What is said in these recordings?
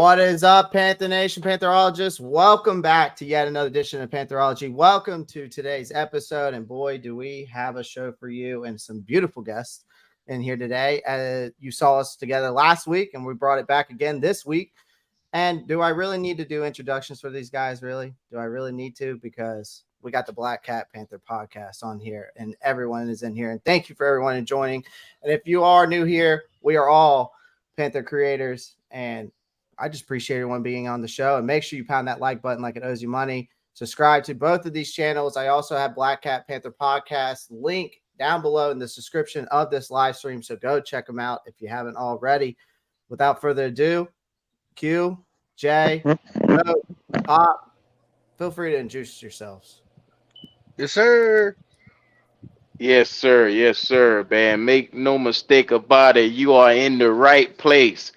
What is up, Panther Nation, Pantherologists? Welcome back to yet another edition of Pantherology. Welcome to today's episode, and boy, do we have a show for you and some beautiful guests in here today. You saw us together last week, and we brought it back again this week. And do I really need to do introductions for these guys, really? Do I really need to? Because we got the Black Cat Panther podcast on here, and everyone is in here. And thank you for everyone joining. And if you are new here, we are all Panther creators, and I just appreciate everyone being on the show. And make sure you pound that like button like it owes you money. Subscribe to both of these channels. I also have Black Cat Panther podcast link down below in the description of this live stream. So go check them out if you haven't already. Without further ado, Q, Jay, Pop, feel free to introduce yourselves. Yes, sir. Yes, sir. Yes, sir, man. Make no mistake about it. You are in the right place.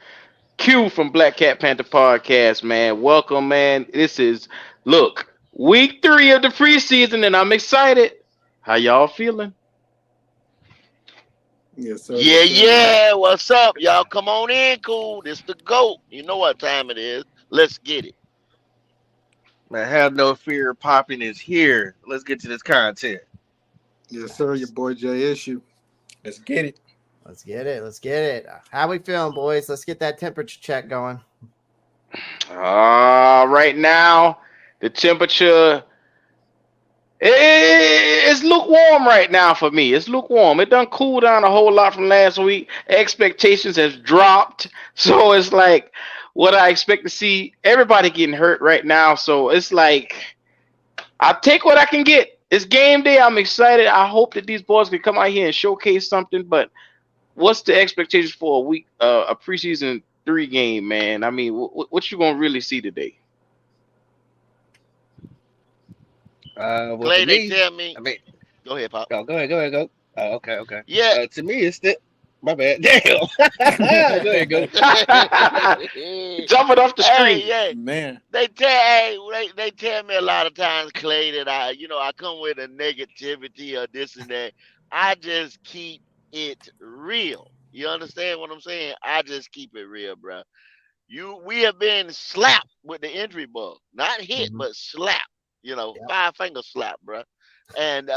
Q from Black Cat Panther Podcast, man. Welcome, man. Look, week 3 of the preseason, and I'm excited. How y'all feeling? Yes, sir. Yeah, yeah. What's up? Y'all come on in, cool. This the GOAT. You know what time it is. Let's get it. Man, have no fear. Popping is here. Let's get to this content. Yes, sir. Your boy Jay Issue. Let's get it. Let's get it. Let's get it. How we feeling, boys? Let's get that temperature check going. Right now, the temperature it's lukewarm right now for me. It's lukewarm. It done cooled down a whole lot from last week. Expectations has dropped. So it's like what I expect to see. Everybody getting hurt right now. So it's like I'll take what I can get. It's game day. I'm excited. I hope that these boys can come out here and showcase something. But what's the expectations for a week, a preseason 3 game, man? I mean, what you gonna really see today? Clay, they tell me. I mean, go ahead, Pop. go ahead. Oh, okay. Yeah. To me, it's the. My bad. Damn. go. Jumping off the screen. Hey, yeah. Man. They tell me a lot of times, Clay, that I come with a negativity or this and that. I just keep it real. You understand what I'm saying? I just keep it real, bro. We have been slapped with the injury bug, not hit, but slapped. 5-finger slap, bro. And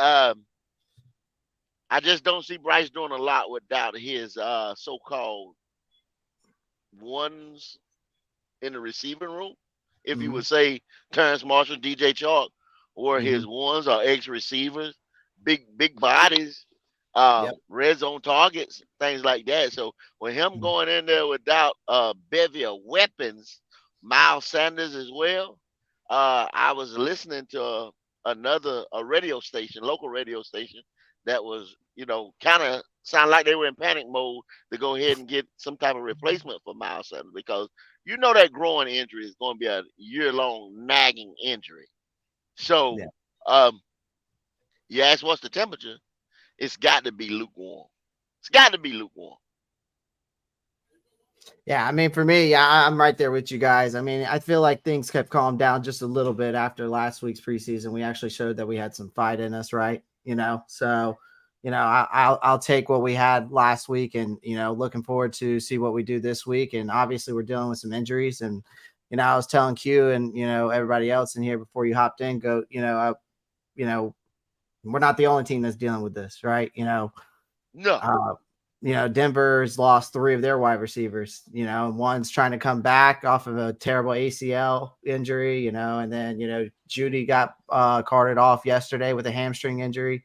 I just don't see Bryce doing a lot without his so-called ones in the receiving room. If you would say Terrence Marshall, DJ Chalk, or his ones or ex-receivers, big bodies, red zone targets, things like that. So with him going in there without a bevy of weapons, Miles Sanders as well, I was listening to a radio station, local radio station, that was, kind of sound like they were in panic mode to go ahead and get some type of replacement for Miles Sanders, because that growing injury is going to be a year-long nagging injury. So, you ask what's the temperature? It's got to be lukewarm. It's got to be lukewarm. Yeah, I mean, for me, I'm right there with you guys. I mean, I feel like things kept calmed down just a little bit after last week's preseason. We actually showed that we had some fight in us, right? So, I'll take what we had last week, and looking forward to see what we do this week. And obviously, we're dealing with some injuries, and I was telling Q and everybody else in here before you hopped in, we're not the only team that's dealing with this, right? No. Denver's lost 3 of their wide receivers, and one's trying to come back off of a terrible ACL injury, and then, Judy got carted off yesterday with a hamstring injury,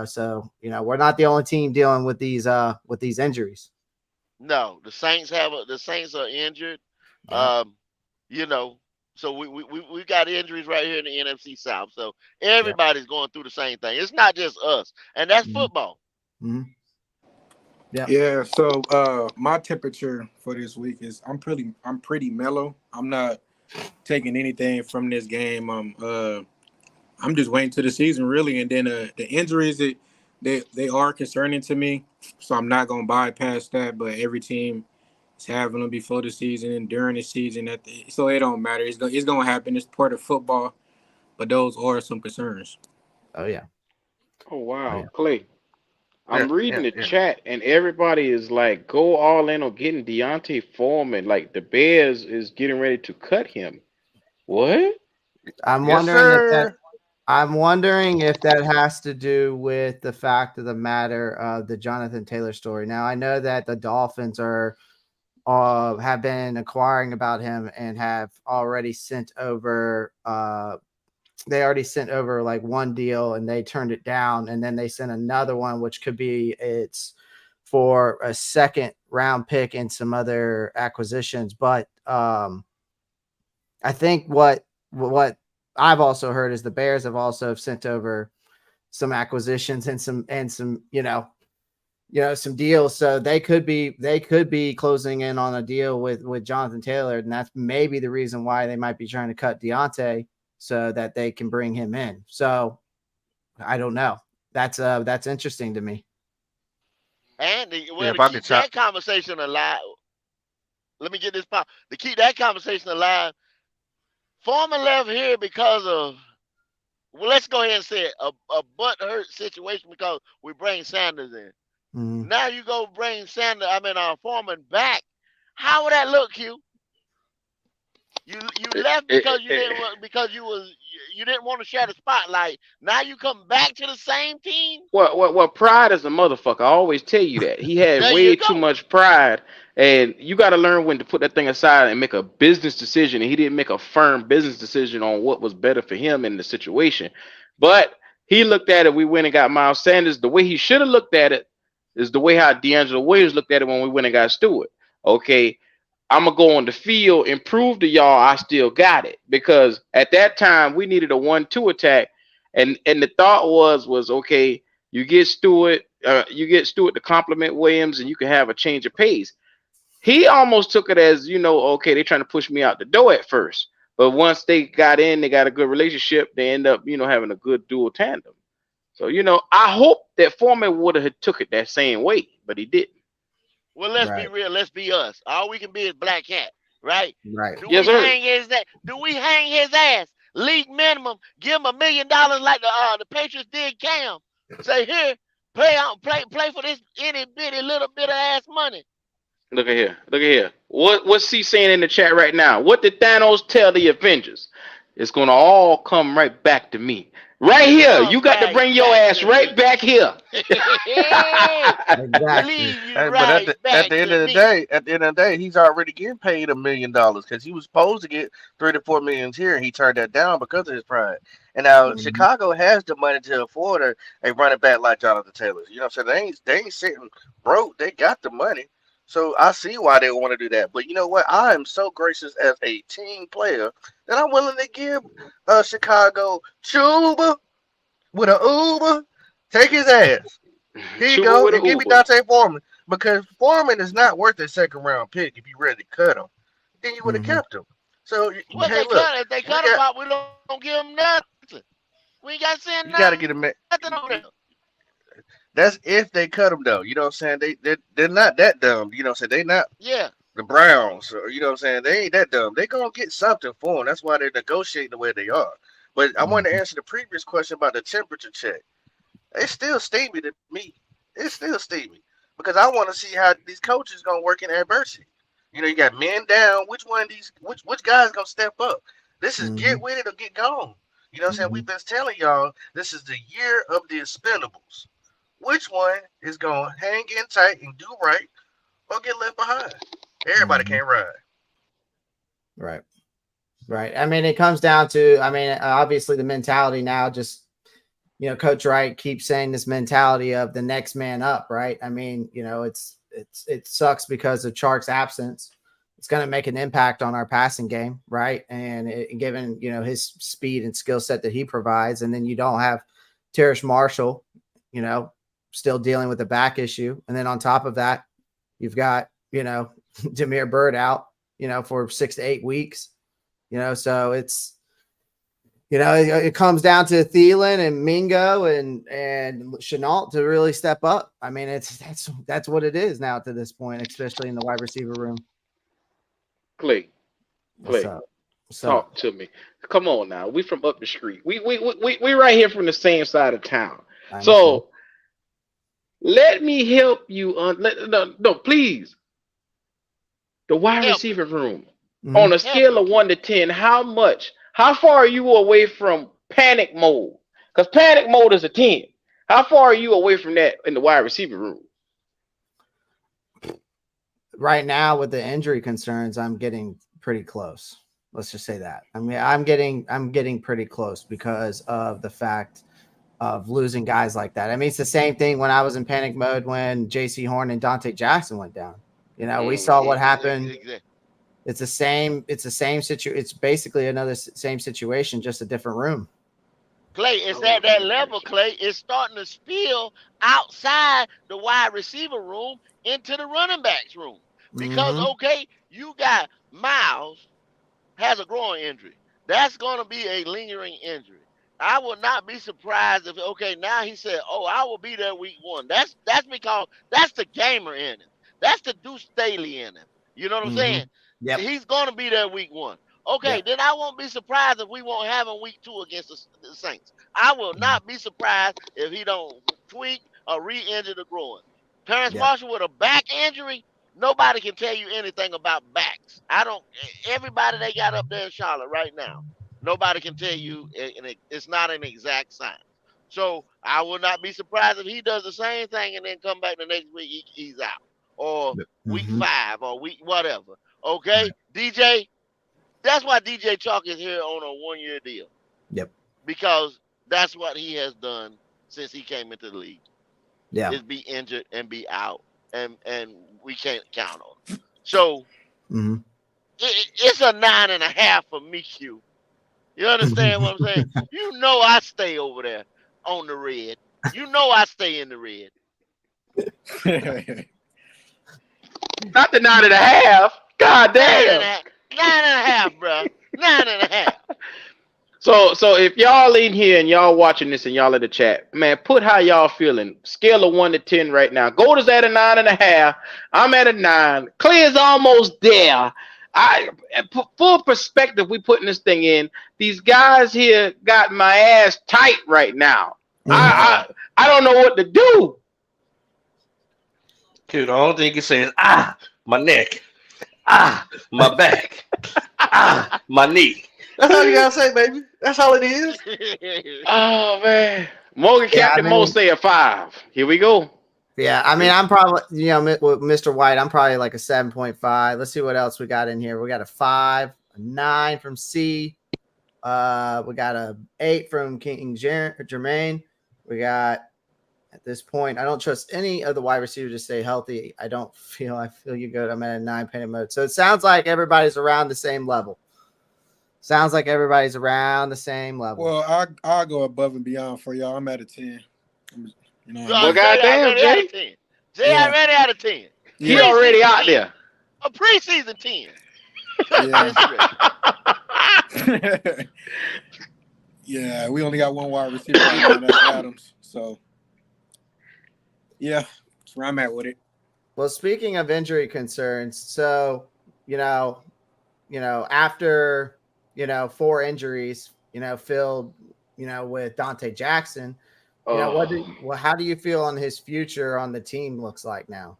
so, we're not the only team dealing with these injuries. No, the Saints are injured. So we got injuries right here in the NFC South. So everybody's going through the same thing. It's not just us, and that's football. Yeah. So my temperature for this week is I'm pretty mellow. I'm not taking anything from this game. I'm just waiting to the season really, and then the injuries they are concerning to me. So I'm not gonna bypass that. But every team is having them before the season and during the season. So it don't matter. It's gonna happen. It's part of football. But those are some concerns. Oh yeah. Oh wow, Clay. I'm reading the chat, and everybody is like, go all in on getting Deontay Foreman. Like, the Bears is getting ready to cut him. What? I'm Yes, wondering if that. sir. I'm wondering if that has to do with the fact of the matter of the Jonathan Taylor story. Now, I know that the Dolphins have been inquiring about him and have already sent over. They already sent over like one deal and they turned it down, and then they sent another one, which could be it's for a second round pick and some other acquisitions. But I think what I've also heard is the Bears have also sent over some acquisitions and some some deals. So they could be closing in on a deal with Jonathan Taylor, and that's maybe the reason why they might be trying to cut Deontay so that they can bring him in. So I don't know. That's interesting to me. And to If I keep could chop, that conversation alive, let me get this pop. To keep that conversation alive, Foreman left here because of, well, let's go ahead and say it, a butt hurt situation because we bring Sanders in. Mm-hmm. Now you go bring Foreman back. How would that look, Q? You left because you didn't want to share the spotlight. Now you come back to the same team. Well, pride is a motherfucker. I always tell you that. He had There way you too go. much pride, and you got to learn when to put that thing aside and make a business decision. And he didn't make a firm business decision on what was better for him in the situation. But he looked at it. We went and got Miles Sanders. The way he should have looked at it is the way how D'Angelo Williams looked at it when we went and got Stewart. Okay, I'm gonna go on the field and prove to y'all I still got it, because at that time we needed a 1-2 attack, and the thought was okay, you get Stewart to complement Williams, and you can have a change of pace. He almost took it as, okay, they're trying to push me out the door at first, but once they got in, they got a good relationship. They end up having a good dual tandem. So I hope that Foreman would have took it that same way, but he didn't. Well, let's be real. Let's be us. All we can be is Black Cat, right? Right. Do Yes, we sir. hang his ass? League minimum. Give him $1 million like the Patriots did Cam. Say, here, play for this itty bitty little bit of ass money. Look at here. What's he saying in the chat right now? What did Thanos tell the Avengers? It's gonna all come right back to me. Right here. You got to bring your ass right back here. Exactly. but at the end of the day, he's already getting paid $1 million because he was supposed to get 3 to 4 million here, and he turned that down because of his pride. And now Chicago has the money to afford a running back like Jonathan Taylor. You know what I'm saying? They ain't sitting broke. They got the money. So I see why they want to do that. But you know what? I am so gracious as a team player that I'm willing to give Chicago Chuba with an Uber. Take his ass. Here you go. And give me Dante Foreman. Because Foreman is not worth a second round pick if you ready to cut him. Then you would have kept him. So if they cut him out, we don't give him nothing. We ain't got to send you got to get him. Nothing over there. That's if they cut him, though. You know what I'm saying? They're not that dumb. You know what I'm saying? They not the Browns. Or, you know what I'm saying? They ain't that dumb. They going to get something for him. That's why they're negotiating the way they are. But I want to answer the previous question about the temperature check. It's still steamy to me. It's still steamy. Because I want to see how these coaches going to work in adversity. You got men down. Which one of these, which guy's going to step up? This is get with it or get gone. You know what I'm saying? We've been telling y'all this is the year of the expendables. Which one is going to hang in tight and do right or get left behind? Everybody can't ride. Right. I mean, it comes down to, obviously the mentality now, just, Coach Wright keeps saying this mentality of the next man up, right? I mean, it sucks because of Chark's absence. It's going to make an impact on our passing game, right? And given, his speed and skill set that he provides, and then you don't have Terrace Marshall, still dealing with the back issue. And then on top of that, you've got, Jameer Byrd out, for 6 to 8 weeks, so it's, it comes down to Thielen and Mingo and Shenault to really step up. I mean, that's what it is now to this point, especially in the wide receiver room. Clay. So Talk to me. Come on now. We from up the street. We right here from the same side of town. So Let me help you. No, please. The wide Help me. receiver room. Mhm. On a Help scale me. of 1 to 10, how much? How far are you away from panic mode? Because panic mode is a 10. How far are you away from that in the wide receiver room? Right now, with the injury concerns, I'm getting pretty close. Let's just say that. I mean, I'm getting pretty close because of the fact of losing guys like that. I mean, it's the same thing when I was in panic mode when J.C. Horn and Dante Jackson went down. We saw what happened. Exactly. It's the same. It's the same situation. It's basically another same situation, just a different room. Clay, it's at that level, Clay. It's starting to spill outside the wide receiver room into the running backs room. Because, Mm-hmm. okay, you got Miles has a groin injury. That's going to be a lingering injury. I will not be surprised if, okay, now he said, oh, I will be there week one. That's because that's the gamer in him. That's the Deuce Staley in him. You know what I'm Mm-hmm. saying? Yep. He's going to be there week one. Okay, Yep. then I won't be surprised if we won't have him week two against the Saints. I will not be surprised if he don't tweak or re-injure the groin. Terrence Yep. Marshall with a back injury, nobody can tell you anything about backs. I don't. Everybody they got up there in Charlotte right now, nobody can tell you it's not an exact science. So I will not be surprised if he does the same thing and then come back the next week he's out, or week Mm-hmm. 5, or week whatever. Okay, DJ. That's why DJ Chalk is here on a 1-year deal, Yep. because that's what he has done since he came into the league. Yeah. Is be injured and be out, and we can't count on him. So Mm-hmm. it's a 9.5 for me, Q. You understand what I'm saying? You know I stay over there on the red. You know I stay in the red. Not the 9.5. God Nine and a damn. half. 9.5, bro. 9.5. So if y'all in here and y'all watching this and y'all in the chat, man, put how y'all feeling. Scale of 1 to 10 right now. Gold is at a 9.5. I'm at a 9. Clear is almost there. I full perspective. We putting this thing in. These guys here got my ass tight right now. I don't know what to do. Dude, the only thing you can say is my neck, my back, my knee. That's all you gotta say, baby. That's all it is. Oh man, Morgan Yeah, Captain Mo say a 5. Here we go. Yeah, I mean, I'm probably, with Mr. White, I'm probably like a 7.5. Let's see what else we got in here. We got a 5, a 9 from C. We got a 8 from King Jermaine. We got, at this point, I don't trust any of the wide receivers to stay healthy. I feel you good. I'm at a 9 panic mode. So it sounds like everybody's around the same level. Well, I'll go above and beyond for y'all. I'm at a 10. Well, goddamn, already out Jay. of 10. Jay already out of 10. He already out there. A preseason 10. Yeah. Yeah, we only got one wide receiver right now, that's Adams. So, yeah, that's where I'm at with it. Well, speaking of injury concerns, so, after, 4 injuries, filled, with Dante Jackson, how do you feel on his future on the team looks like now?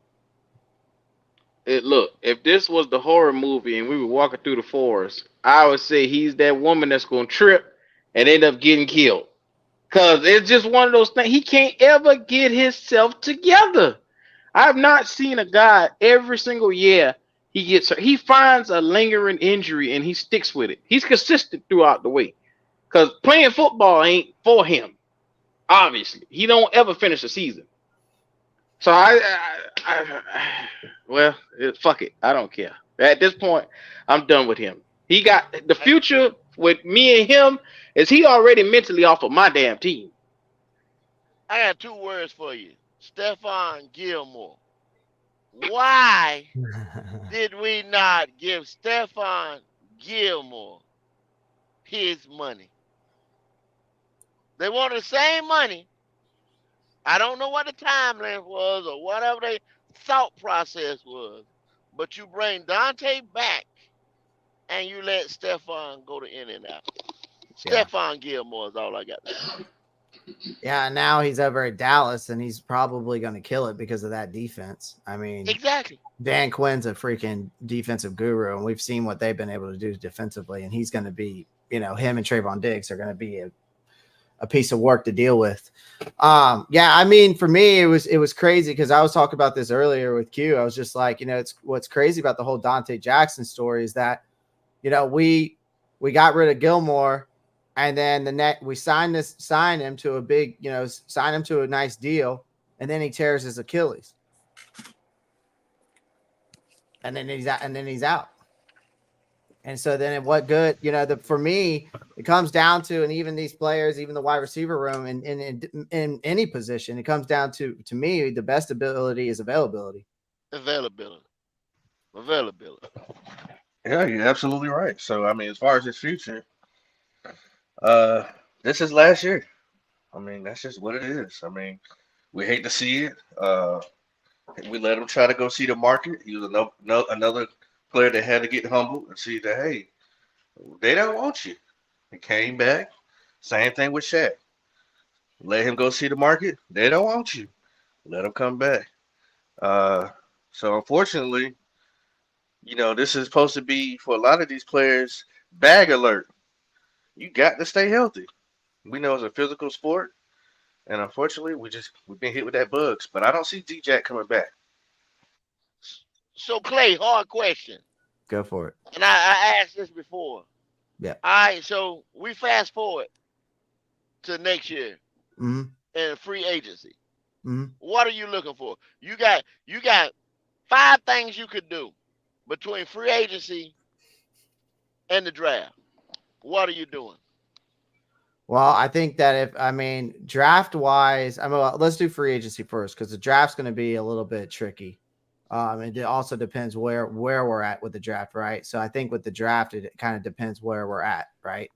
Look, if this was the horror movie and we were walking through the forest, I would say he's that woman that's going to trip and end up getting killed. Because it's just one of those things. He can't ever get himself together. I've not seen a guy every single year he gets hurt. He finds a lingering injury and he sticks with it. He's consistent throughout the way. Because playing football ain't for him. Obviously. He don't ever finish the season. So fuck it. I don't care. At this point, I'm done with him. He got the future with me and him is he already mentally off of my damn team. I got 2 words for you. Stephon Gilmore. Why did we not give Stephon Gilmore his money? They wanted the same money. I don't know what the timeline was or whatever their thought process was, but you bring Dante back and you let Stephon go to Indianapolis. Yeah. Stephon Gilmore is all I got to say. Yeah, now he's over at Dallas, and he's probably going to kill it because of that defense. I mean, Exactly. Dan Quinn's a freaking defensive guru, and we've seen what they've been able to do defensively, and he's going to be, him and Trayvon Diggs are going to be a piece of work to deal with. Yeah, I mean, for me, it was crazy because I was talking about this earlier with Q. I was just like, it's what's crazy about the whole Dante Jackson story is that, we got rid of Gilmore, and then we sign him to a big, sign him to a nice deal, and then he tears his Achilles, and then he's out. And so then what good, for me, it comes down to, and even these players, even the wide receiver room in any position, it comes down to me, the best ability is availability. Availability. Yeah, you're absolutely right. So I mean, as far as his future, this is last year. I mean, that's just what it is. I mean, we hate to see it. We let him try to go see the market. He was another player that had to get humble and see that, hey, they don't want you. He came back. Same thing with Shaq. Let him go see the market. They don't want you. Let him come back. So unfortunately, this is supposed to be for a lot of these players bag alert. You got to stay healthy. We know it's a physical sport, and unfortunately, we've been hit with that bugs. But I don't see D-Jack coming back. So Clay, hard question. Go for it. And I asked this before. Yeah. All right, so we fast forward to next year in free agency. What are you looking for? You got 5 things you could do between free agency and the draft. What are you doing? Well, I think that draft wise, let's do free agency first because the draft's going to be a little bit tricky. It also depends where we're at with the draft, right? So I think with the draft, it kind of depends where we're at, right?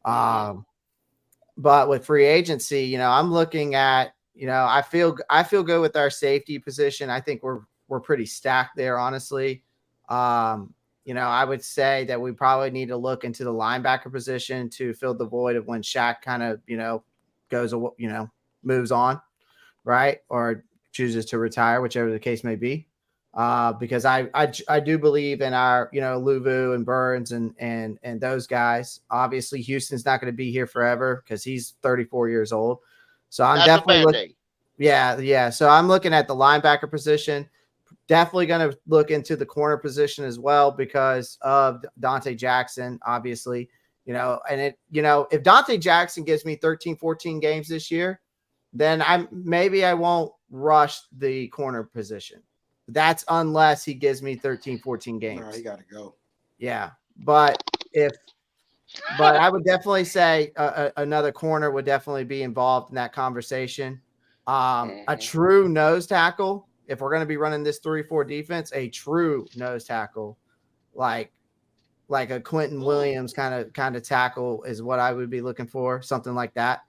But with free agency, I'm looking at, I feel good with our safety position. I think we're pretty stacked there, honestly. I would say that we probably need to look into the linebacker position to fill the void of when Shaq kind of, goes, moves on, right? Or chooses to retire, whichever the case may be. Because I do believe in our, Luvu and Burns and those guys. Obviously, Houston's not going to be here forever because he's 34 years old. So I'm definitely looking. Yeah. So I'm looking at the linebacker position. Definitely going to look into the corner position as well because of Dante Jackson, obviously. And if Dante Jackson gives me 13, 14 games this year, then I won't rush the corner position. That's unless he gives me 13, 14 games. No, he got to go. Yeah. But I would definitely say another corner would definitely be involved in that conversation. A true nose tackle, if we're going to be running this 3-4 defense, a true nose tackle, like a Quentin Williams kind of tackle is what I would be looking for, something like that.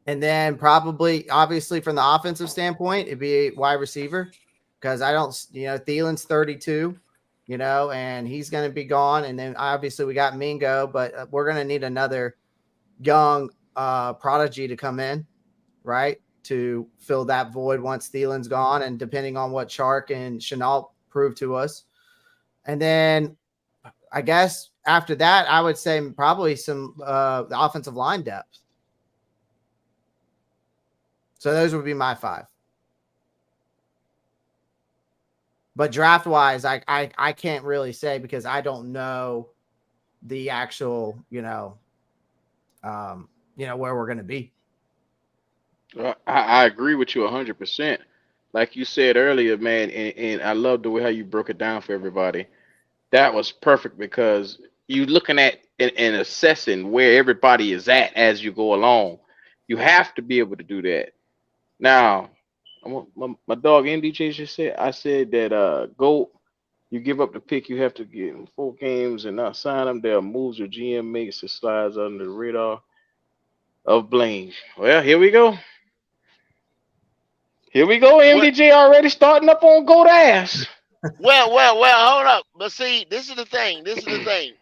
And then probably, obviously, from the offensive standpoint, it'd be a wide receiver because I don't, Thielen's 32, and he's going to be gone. And then obviously we got Mingo, but we're going to need another young prodigy to come in, right, to fill that void once Thielen's gone. And depending on what Chark and Chenault prove to us. And then I guess after that, I would say probably some the offensive line depth. So those would be my 5. But draft wise, I can't really say because I don't know the actual, where we're going to be. I agree with you 100%. Like you said earlier, man, and I love the way how you broke it down for everybody. That was perfect because you looking at and assessing where everybody is at as you go along. You have to be able to do that. Now, my dog MDJ just said, I said that you give up the pick, you have to get in 4 games and not sign them. There are moves your GM makes that slides under the radar of blame. Well, here we go. MDJ already starting up on goat ass. Well, hold up. But see, this is the thing.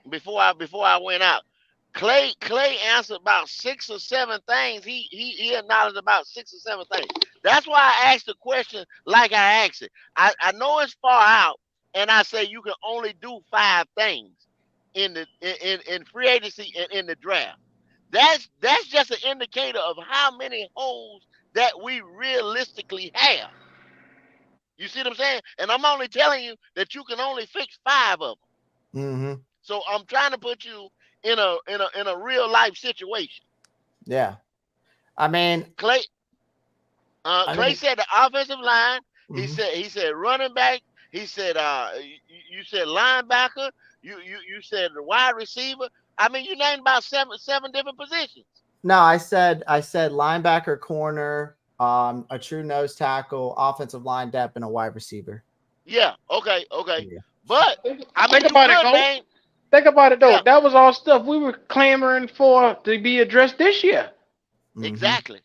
Before I went out, Clay answered about 6 or 7 things. He acknowledged about 6 or 7 things. That's why I asked the question like I asked it. I know it's far out, and I say you can only do 5 things in the in free agency and in the draft. That's just an indicator of how many holes that we realistically have. You see what I'm saying? And I'm only telling you that you can only fix 5 of them. Mm-hmm. So I'm trying to put you in a real life situation. Yeah. I mean, Clay said the offensive line. He mhm. said running back. He said you said linebacker. You said the wide receiver. I mean, you named about seven different positions. No, I said linebacker, corner, a true nose tackle, offensive line depth, and a wide receiver. Yeah. Okay. Yeah. But I mean, Think you about it, could Go. name. Think about it though. Yeah. That was all stuff we were clamoring for to be addressed this year. Mm-hmm. Exactly.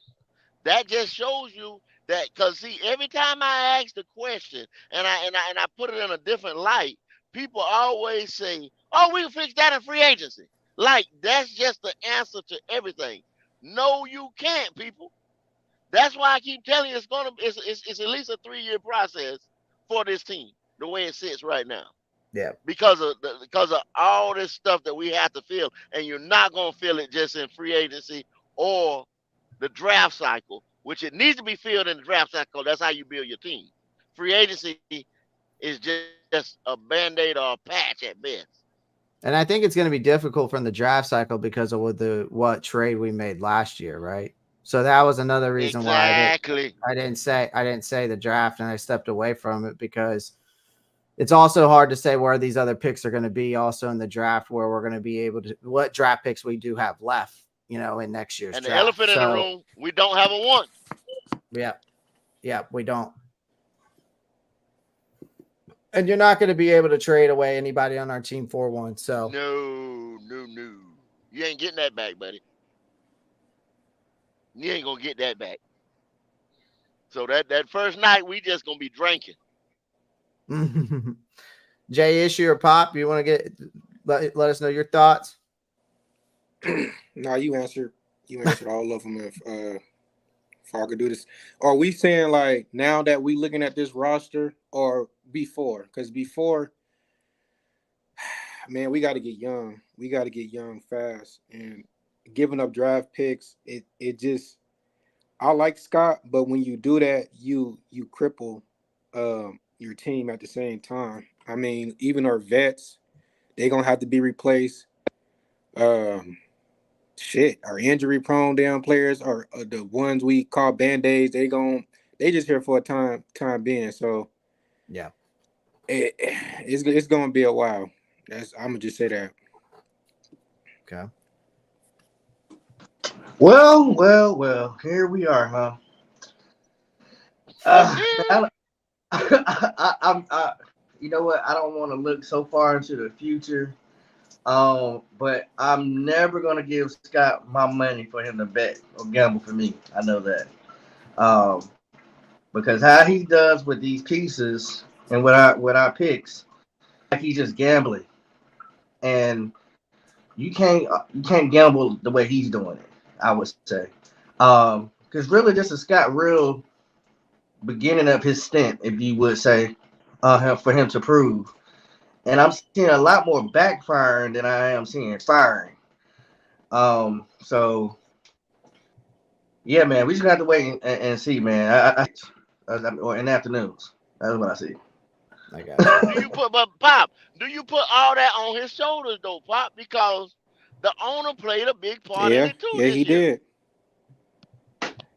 That just shows you that, because see, every time I ask the question and I put it in a different light, people always say, "Oh, we can fix that in free agency." Like that's just the answer to everything. No, you can't, people. That's why I keep telling you it's at least a 3-year process for this team, the way it sits right now. Yeah. Because of all this stuff that we have to fill, and you're not gonna fill it just in free agency or the draft cycle, which it needs to be filled in the draft cycle. That's how you build your team. Free agency is just a band-aid or a patch at best. And I think it's going to be difficult from the draft cycle because of what trade we made last year, right? So that was another reason why Exactly. I didn't say the draft, and I stepped away from it because it's also hard to say where these other picks are going to be also in the draft, where we're going to be able to what draft picks we do have left, in next year's And the draft. elephant in the So room, we don't have a one. yeah, we don't. And you're not going to be able to trade away anybody on our team for one. So No. You ain't getting that back, buddy. You ain't gonna get that back. So that first night, we just gonna be drinking. Jay, Issue or Pop, you want to let us know your thoughts? No, you answered all of them. If I could do this, are we saying like now that we looking at this roster or before? Because before, man, we got to get young. We got to get young fast, and giving up draft picks, it just. I like Scott, but when you do that, you cripple your team at the same time. I mean, even our vets, they're gonna have to be replaced. Our injury prone damn players are the ones we call band-aids. They just here for a time being. So yeah, it's gonna be a while. I'm gonna just say that. Okay. Well. Here we are, huh? You know what? I don't want to look so far into the future. But I'm never gonna give Scott my money for him to bet or gamble for me. I know that. Um, because how he does with these pieces and with our picks, like he's just gambling, and you can't gamble the way he's doing it. I would say, because really this is Scott real beginning of his stint, if you would say, for him to prove. And I'm seeing a lot more backfiring than I am seeing firing. So yeah, man, we just have to wait and see, man. Or in the afternoons, that's what I see. I got you. But Pop, do you put all that on his shoulders though, Pop? Because the owner played a big part in it too Yeah, this he year.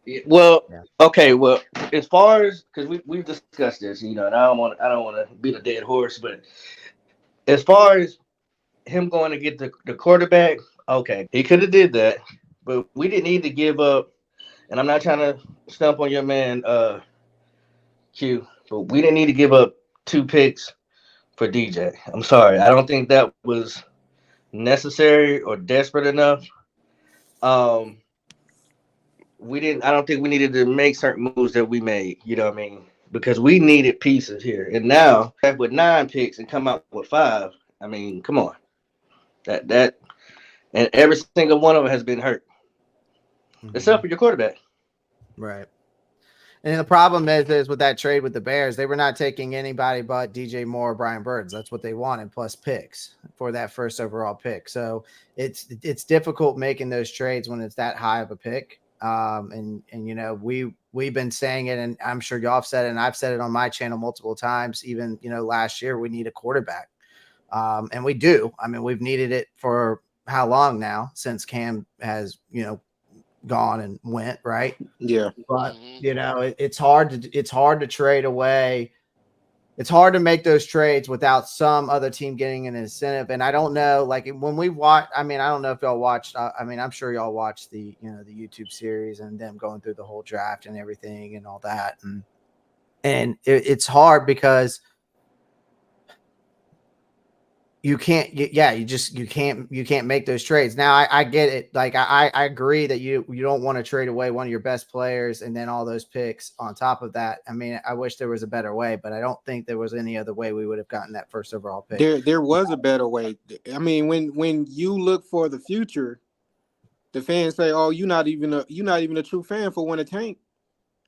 did. Well, Yeah. okay, well, as far as because we've discussed this, and I don't want to beat a dead horse, but as far as him going to get the quarterback, okay, he could have did that, but we didn't need to give up. And I'm not trying to stump on your man, Q, but we didn't need to give up 2 picks for DJ. I'm sorry, I don't think that was necessary or desperate enough. Um, we didn't. I don't think we needed to make certain moves that we made. You know what I mean? Because we needed pieces here, and now with 9 picks and come out with 5. I mean, come on, that and every single one of them has been hurt, except for your quarterback. Right. And the problem is with that trade with the Bears, they were not taking anybody but DJ Moore, Brian Burns. That's what they wanted, plus picks for that first overall pick. So it's difficult making those trades when it's that high of a pick. And you know, we've been saying it, and I'm sure y'all have said it, and I've said it on my channel multiple times. Even, you know, last year we need a quarterback, and we do. I mean, we've needed it for how long now, since Cam has, you know, gone and went, right? Yeah. But you know, it's hard to trade away. It's hard to make those trades without some other team getting an incentive. And I don't know, like when we watch, I mean, I don't know if y'all watched, I mean, I'm sure y'all watched the, you know, the YouTube series and them going through the whole draft and everything and all that. And it's hard because you can't, you can't make those trades. Now I get it. Like I agree that you don't want to trade away one of your best players and then all those picks on top of that. I mean, I wish there was a better way, but I don't think there was any other way we would have gotten that first overall pick. There was a better way. I mean, when you look for the future, the fans say, "Oh, you're not even a true fan for when it tank."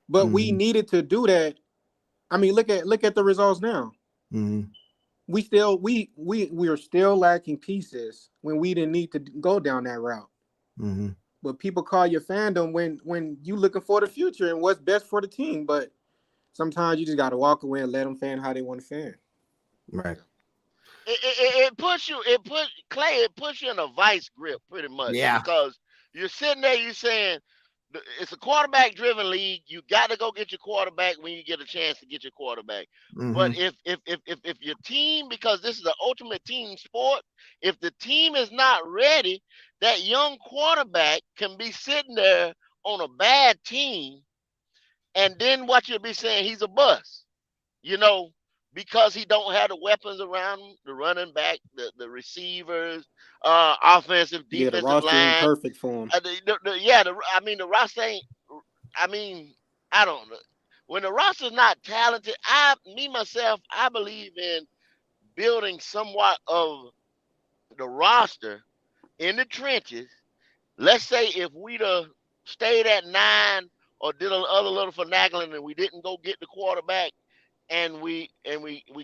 But we needed to do that. I mean, look at the results now. We are still lacking pieces when we didn't need to go down that route. But people call your fandom when you looking for the future and what's best for the team. But sometimes you just got to walk away and let them fan how they want to fan. Right. It puts you in a vice grip pretty much. Yeah. Because you're sitting there, you're saying it's a quarterback driven league. You got to go get your quarterback when you get a chance to get your quarterback. But if your team, because this is the ultimate team sport, if the team is not ready, that young quarterback can be sitting there on a bad team, and then what you'll be saying, he's a bust, you know, because he don't have the weapons around him, the running back, the receivers, offensive, Yeah, the defensive roster ain't line. perfect for him. The roster ain't. I don't know. When the roster's not talented, I believe in building somewhat of the roster in the trenches. Let's say if we'd have stayed at 9 or did other little finagling and we didn't go get the quarterback, and we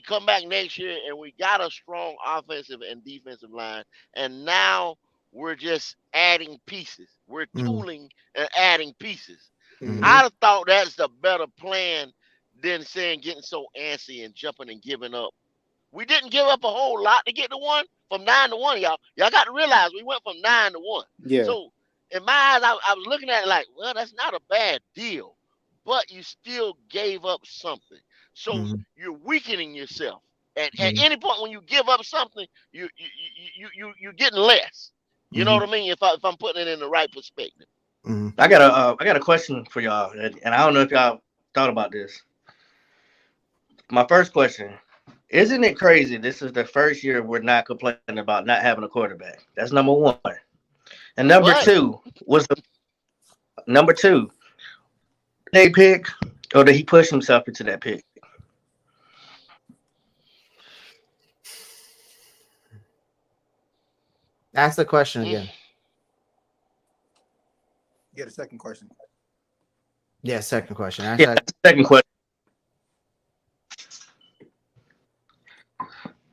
come back next year and we got a strong offensive and defensive line, and now we're just adding pieces. We're tooling and adding pieces. I'd have thought that's the better plan than saying getting so antsy and jumping and giving up. We didn't give up a whole lot to get to 1 from 9 to 1, y'all. Y'all got to realize we went from 9 to 1. Yeah. So in my eyes, I was looking at it like, well, that's not a bad deal, but you still gave up something. So you're weakening yourself. And at any point when you give up something, you're getting less. You know what I mean? If I'm putting it in the right perspective. I got a question for y'all, and I don't know if y'all thought about this. My first question: isn't it crazy? This is the first year we're not complaining about not having a quarterback. That's number one. And number two was they pick, or did he push himself into that pick? Ask the question again. Get a second question. Yeah, second question. Second question.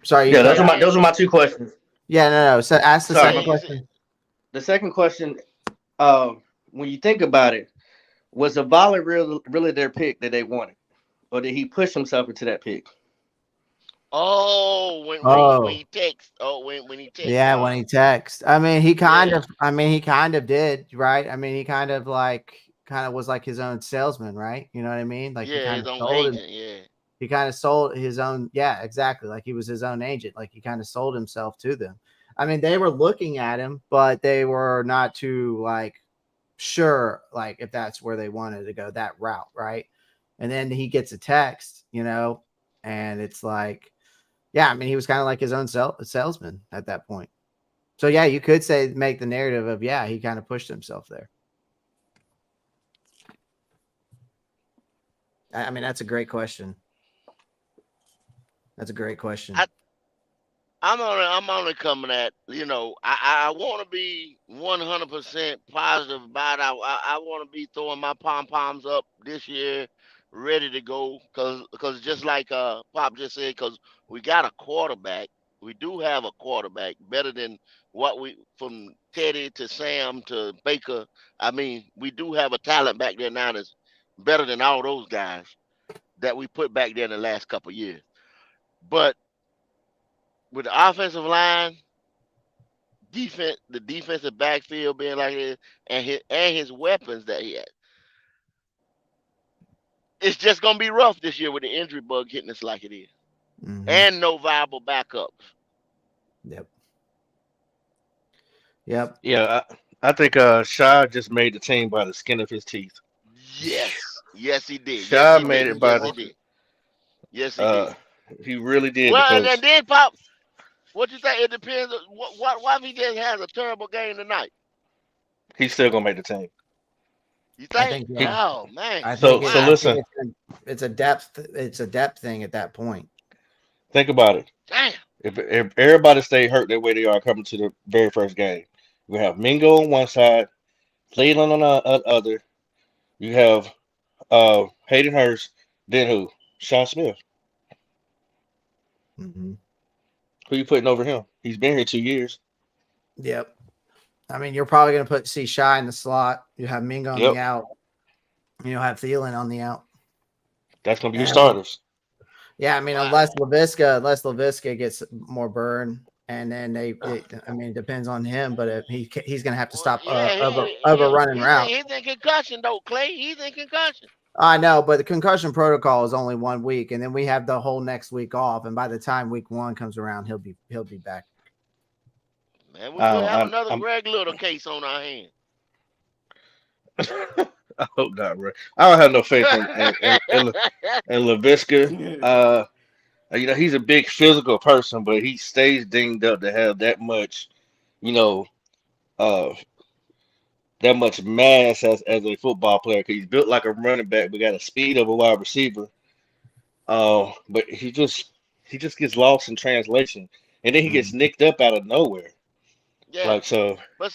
Sorry. Yeah, those are my 2 questions. Yeah, no. So ask the second question. The second question, when you think about it, was Zavala really their pick that they wanted, or did he push himself into that pick? When he texts. When he texts. Yeah, when he texts. I mean, he kind of did, right? I mean, he kind of was like his own salesman, right? You know what I mean? Like he kind his of own sold agent, He kind of sold his own, exactly. Like he was his own agent. Like he kind of sold himself to them. I mean, they were looking at him, but they were not too sure, if that's where they wanted to go, that route, right? And then he gets a text, and it's like, yeah, I mean, he was kind of like his own salesman at that point. So yeah, you could make the narrative of, he kind of pushed himself there. I mean, that's a great question. That's a great question. I'm only coming at, I want to be 100% positive about it. I want to be throwing my pom poms up this year, ready to go. Cause just like Pop just said, cause we got a quarterback. We do have a quarterback better than what we from Teddy to Sam to Baker. I mean, we do have a talent back there now that's better than all those guys that we put back there in the last couple of years. But with the offensive line, the defensive backfield being like this, and his weapons that he has, it's just gonna be rough this year with the injury bug hitting us like it is, and no viable backups. Yep. Yep. Yeah, I think Shy just made the team by the skin of his teeth. Yes, he did. Yes, Shy he made did. it by Yes, he the did. Yes, he did. he really did Well, and, because and then Pop, what you think? It depends. What if he just has a terrible game tonight? he's still gonna make the team. You I think? think yeah. Oh man. I So think so Wow. listen, it's a depth. It's a depth thing at that point. think about it. Damn. If everybody stay hurt the way they are coming to the very first game, we have Mingo on one side, Cleveland on the other. You have Hayden Hurst, then who? Sean Smith. Mm-hmm. Who you putting over him? He's been here 2 years. Yep. I mean, you're probably going to see Shy in the slot. You have Mingo on Yep, the out. You have Thielen on the out. that's gonna be your And starters. yeah, I mean, Wow. unless Laviska gets more burn, and then I mean, it depends on him. But if he's going to have to Well, stop yeah, overrunning route. he's in concussion though, Clay. He's in concussion. I know, but the concussion protocol is only 1 week, and then we have the whole next week off. And by the time week 1 comes around, he'll be back. Man, we could have I, another I'm, Greg Little case on our hands. I hope not, bro. I don't have no faith in Laviska. He's a big physical person, but he stays dinged up to have that much, you know, uh, that much mass as a football player. 'Cause he's built like a running back, but got a speed of a wide receiver. But he just gets lost in translation, and then he gets nicked up out of nowhere. Yeah, Like so, but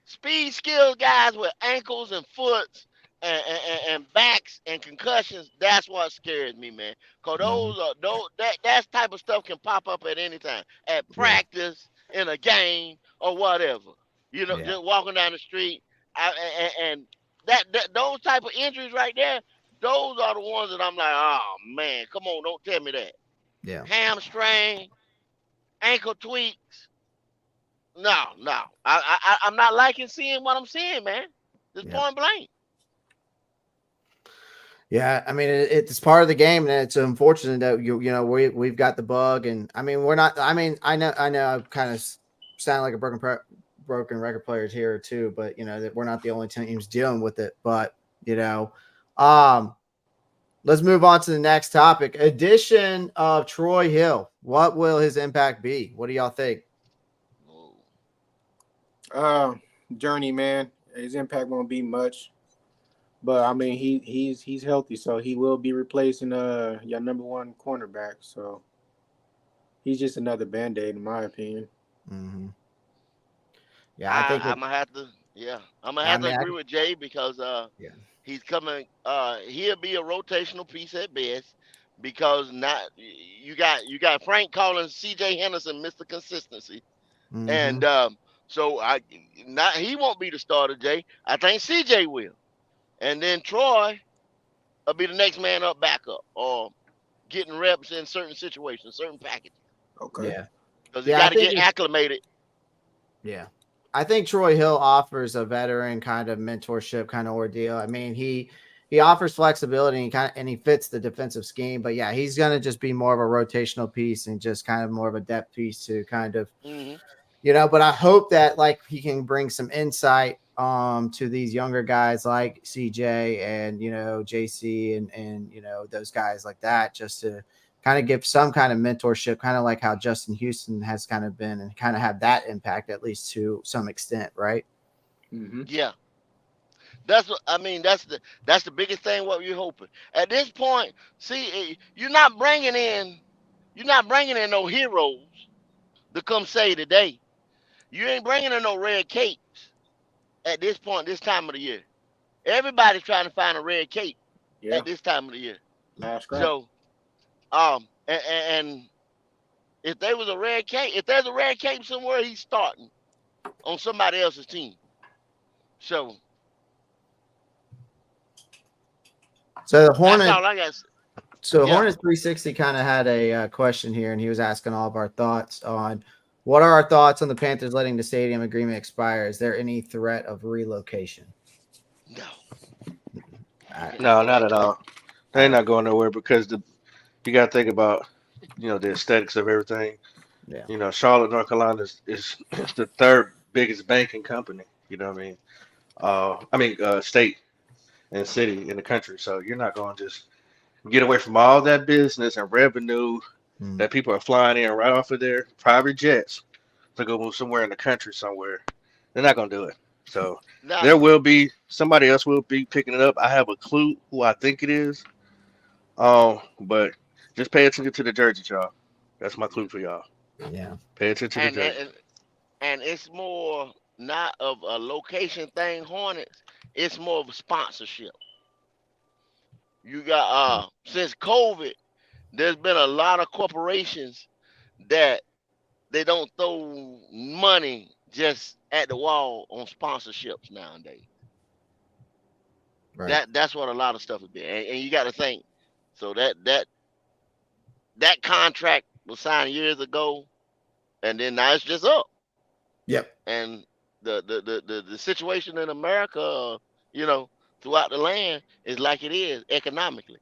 speed skills guys with ankles and foots and backs and concussions, that's what scares me, man. Cause that type of stuff can pop up at any time. At practice, in a game, or whatever. Yeah. Just walking down the street. And that those type of injuries right there, those are the ones that I'm like, oh man, come on, don't tell me that. Yeah. Hamstring, ankle tweaks. No. I'm not liking seeing what I'm seeing, man. Just Yeah. point blank. Yeah, I mean it's part of the game, and it's unfortunate that we've got the bug, and I mean we're not. I mean I know I kind of sound like a broken record players here too, but that we're not the only teams dealing with it. But let's move on to the next topic. Addition of Troy Hill. What will his impact be? What do y'all think? Journey, man. His impact won't be much. But I mean, he's healthy, so he will be replacing your number one cornerback. So he's just another Band-Aid, in my opinion. Mm-hmm. Yeah, I think I'm gonna have to. Yeah, I'm gonna have to agree with Jay because he's coming. He'll be a rotational piece at best because not you got Frank calling C.J. Henderson Mr. Consistency, and so he won't be the starter. Jay, I think C.J. will. And then Troy will be the next man up backup or getting reps in certain situations, certain packages. Okay. Yeah. Because you got to get acclimated. Yeah. I think Troy Hill offers a veteran kind of mentorship kind of ordeal. I mean, he offers flexibility and he fits the defensive scheme, but yeah, he's going to just be more of a rotational piece and just kind of more of a depth piece to kind of, but I hope that like he can bring some insight to these younger guys like CJ and JC and those guys like that, just to kind of give some kind of mentorship, kind of like how Justin Houston has kind of been, and kind of have that impact at least to some extent, right? Yeah, that's what I mean. That's the biggest thing. What you're hoping at this point. See, you're not bringing in You're not bringing in no heroes to come save the day. You ain't bringing in no red capes at this point, this time of the year. Everybody's trying to find a red cape Yeah, at this time of the year. last scrap. So, and if there was a red cape, if there's a red cape somewhere, he's starting on somebody else's team. So So the that's Hornet, all I got. so Yeah. Hornet 360 kind of had a question here, and he was asking all of our thoughts on what are our thoughts on the Panthers letting the stadium agreement expire? Is there any threat of relocation? No. No, not at all. They're not going nowhere because you got to think about the aesthetics of everything. Yeah. Charlotte, North Carolina is the third biggest banking company. You know what I mean? State and city in the country. So you're not going to just get away from all that business and revenue that people are flying in right off of their private jets to go move somewhere in the country somewhere. They're not going to do it. So Now, there will be somebody else will be picking it up. I have a clue who I think it is. But just pay attention to the jersey, y'all. That's my clue for y'all. Yeah. Pay attention to the and jersey. and, and it's more not of a location thing, Hornets. It's more of a sponsorship. You got since COVID, there's been a lot of corporations that they don't throw money just at the wall on sponsorships nowadays. Right. That's what a lot of stuff has been, and you got to think. So that contract was signed years ago, and then now it's just up. Yep. And the situation in America, you know, throughout the land is like it is economically.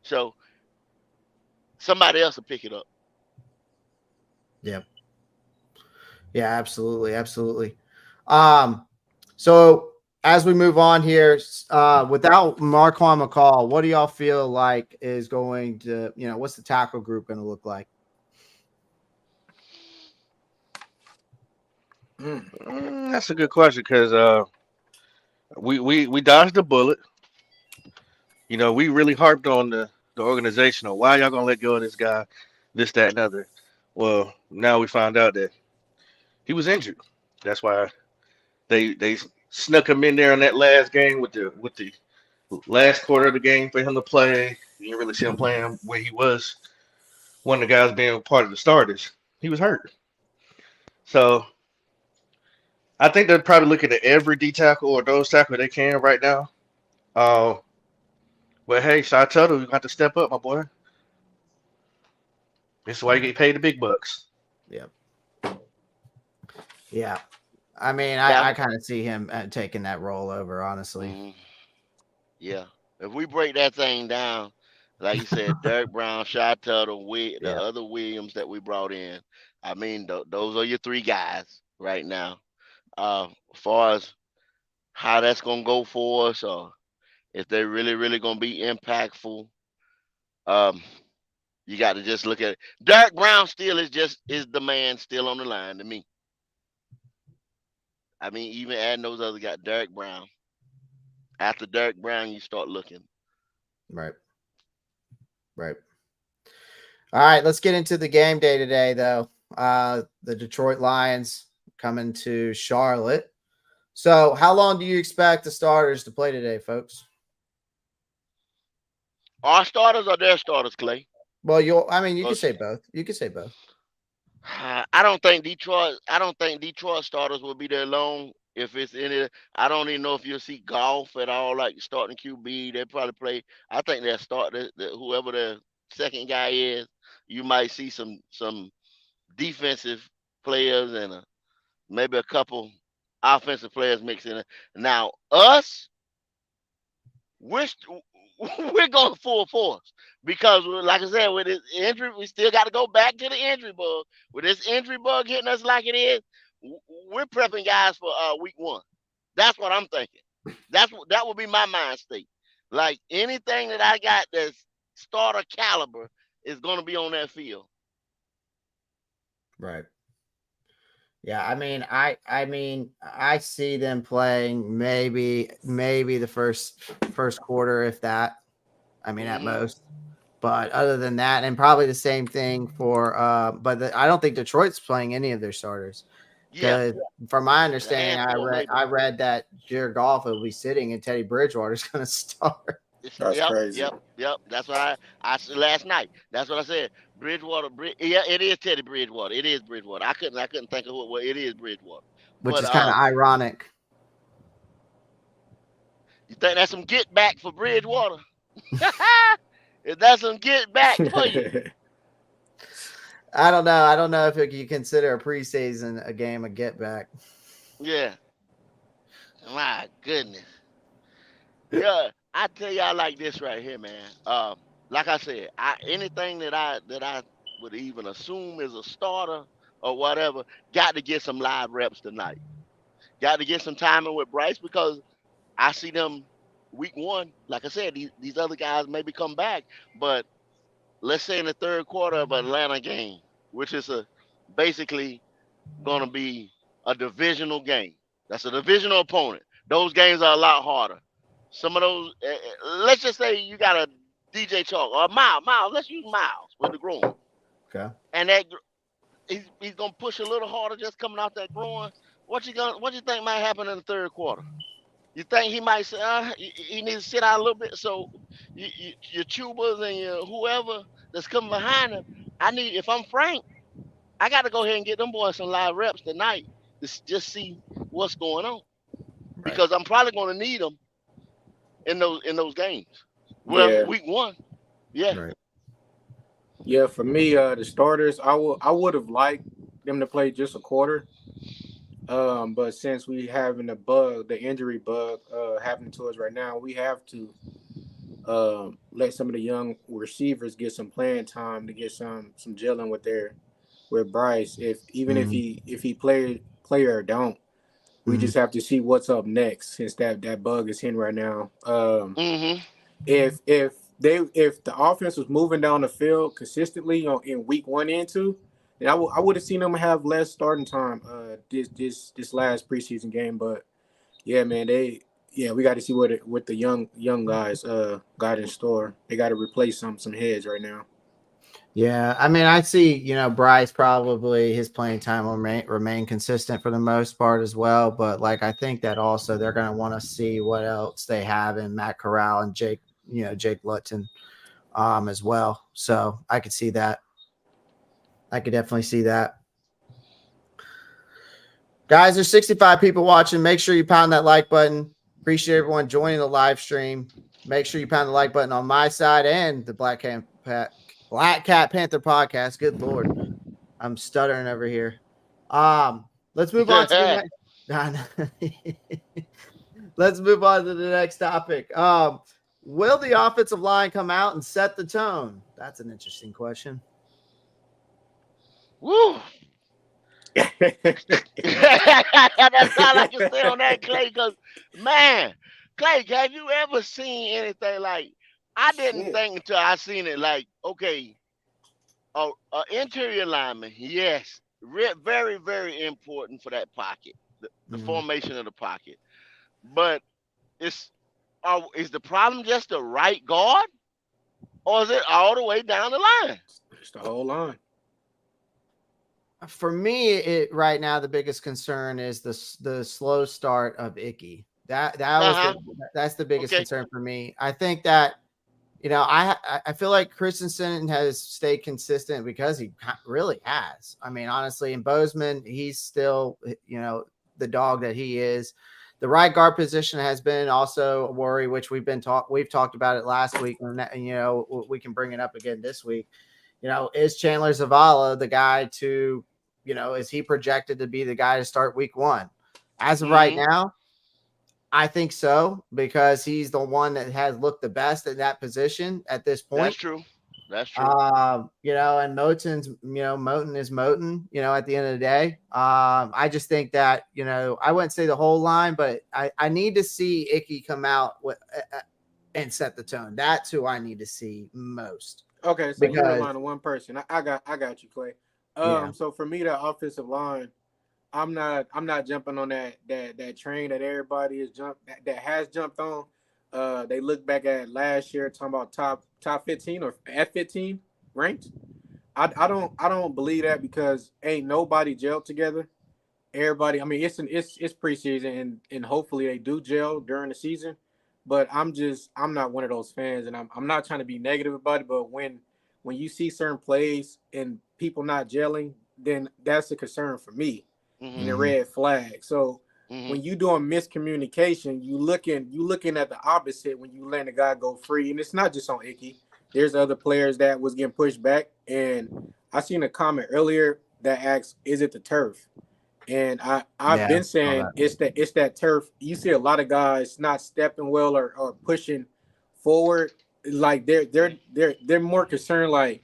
So somebody else will pick it up. Yep. Yeah, absolutely. Absolutely. So as we move on here, without Marquand McCall, what do y'all feel like is going to, what's the tackle group going to look like? That's a good question because we dodged the bullet. We really harped on the organization on why y'all gonna let go of this guy, this, that, and other. Well, now we found out that he was injured. That's why they snuck him in there in that last game with the last quarter of the game for him to play. You didn't really see him playing where he was. One of the guys being part of the starters, he was hurt. So I think they're probably looking at every D tackle or those tackle they can right now. Uh, but hey, Shy Tuttle, you got to step up, my boy. This is why you get paid the big bucks. Yep. Yeah. I mean, Now, I kind of see him taking that role over, honestly. yeah. If we break that thing down, like you said, Derek Brown, Shy Tuttle, the Yeah. other Williams that we brought in. I mean, those are your three guys right now. As far as how that's gonna go for us, or if they're really, really gonna be impactful, um, you got to just look at it. Derek Brown still is the man still on the line to me. I mean, even adding those other guys, Derek Brown. After Derek Brown, you start looking. Right. Right. All right, let's get into the game day today, though. The Detroit Lions coming to Charlotte. So, how long do you expect the starters to play today, folks? Our starters or their starters, Clay? Well, you can say both. You can say both. I don't think Detroit. I don't think Detroit starters will be there long. If it's any, I don't even know if you'll see golf at all. Like starting QB, they probably play. I think they'll start whoever the second guy is. You might see some defensive players and maybe a couple offensive players mixing it. Now us, we're we're going full force because, like I said, with this injury, we still got to go back to the injury bug. With this injury bug hitting us like it is, we're prepping guys for week one. That's what I'm thinking. That would be my mind state. Like anything that I got that's starter caliber is going to be on that field. Right. Yeah, I see them playing maybe the first quarter, if that. At most. But other than that, and probably the same thing for I don't think Detroit's playing any of their starters. Yeah, Because from my a understanding, handful maybe. I read that Jared Goff will be sitting and Teddy Bridgewater's going to start. That's Yep, crazy. yep. That's what I said last night. That's what I said. Bridgewater, yeah, it is Teddy Bridgewater. It is Bridgewater. I couldn't think of what it is Bridgewater. Which But is kind of ironic. you think that's some get back for Bridgewater? Is that some get back for you? I don't know. I don't know if you consider a preseason a game a get back. Yeah. My goodness. Yeah, I tell y'all like this right here, man. Like I said, anything that I would even assume is a starter or whatever, got to get some live reps tonight. Got to get some timing with Bryce because I see them week one. Like I said, these other guys maybe come back, but let's say in the third quarter of an Atlanta game, which is basically going to be a divisional game. That's a divisional opponent. Those games are a lot harder. Some of those, let's just say you got a DJ Chalk or Miles. Let's use Miles with the groin. Okay. And that he's gonna push a little harder just coming off that groin. What you think might happen in the third quarter? You think he might say he needs to sit out a little bit so your tubers and your whoever that's coming behind him. If I'm Frank, I got to go ahead and get them boys some live reps tonight to just see what's going on because I'm probably going to need them in those games. Well, week one, yeah. Right. Yeah, for me, the starters, I would have liked them to play just a quarter. But since we having the injury bug happening to us right now, we have to let some of the young receivers get some playing time to get some gelling with Bryce. If he play or don't, we just have to see what's up next since that bug is in right now. If the offense was moving down the field consistently in week 1 and 2, then I would have seen them have less starting time this last preseason game. But yeah, man, we got to see what the young guys got in store. They got to replace some heads right now. Yeah, I mean, I see, Bryce probably his playing time will remain consistent for the most part as well. But like, I think that also they're going to want to see what else they have in Matt Corral and Jake Luton as well. So I could see that. I could definitely see that. Guys, there's 65 people watching. Make sure you pound that like button. Appreciate everyone joining the live stream. Make sure you pound the like button on my side and the Black Cat Panther podcast. Good Lord. I'm stuttering over here. Let's move on to the next. Let's move on to the next topic. Will the offensive line come out and set the tone? That's an interesting question. Woo! That's all I can say on that, Clay. Because man, Clay, have you ever seen anything like? I didn't think until I seen it. Like, okay, interior lineman, yes, very, very important for that pocket, the formation of the pocket. But is the problem just the right guard, or is it all the way down the line? It's the whole line. For me, right now the biggest concern is the slow start of Icky. That's the biggest concern for me. I think that I feel like Christensen has stayed consistent because he really has. I mean, honestly, in Bozeman, he's still the dog that he is. The right guard position has been also a worry, which we've talked about it last week, and we can bring it up again this week. Is Chandler Zavala the guy to? Is he projected to be the guy to start week 1? As of right now, I think so, because he's the one that has looked the best at that position at this point. That's true. And Moten is Moten, at the end of the day. I just think that, I wouldn't say the whole line, but I need to see Icky come out and set the tone. That's who I need to see most. Okay, so you're relying on one person. I got you, Clay. So for me, the offensive line, I'm not jumping on that train that everybody is that has jumped on. they look back at last year talking about top 15 or at 15 ranked. I don't believe that because ain't nobody gelled together. Everybody, I mean, it's preseason and hopefully they do gel during the season. But I'm not one of those fans, and I'm not trying to be negative about it. But when you see certain plays and people not gelling, then that's a concern for me and a red flag. So when you doing miscommunication, you looking at the opposite when you letting a guy go free, and it's not just on Icky. There's other players that was getting pushed back, and I seen a comment earlier that asks, "Is it the turf?" And I've been saying it's that turf. You see a lot of guys not stepping well or pushing forward. Like they're more concerned, like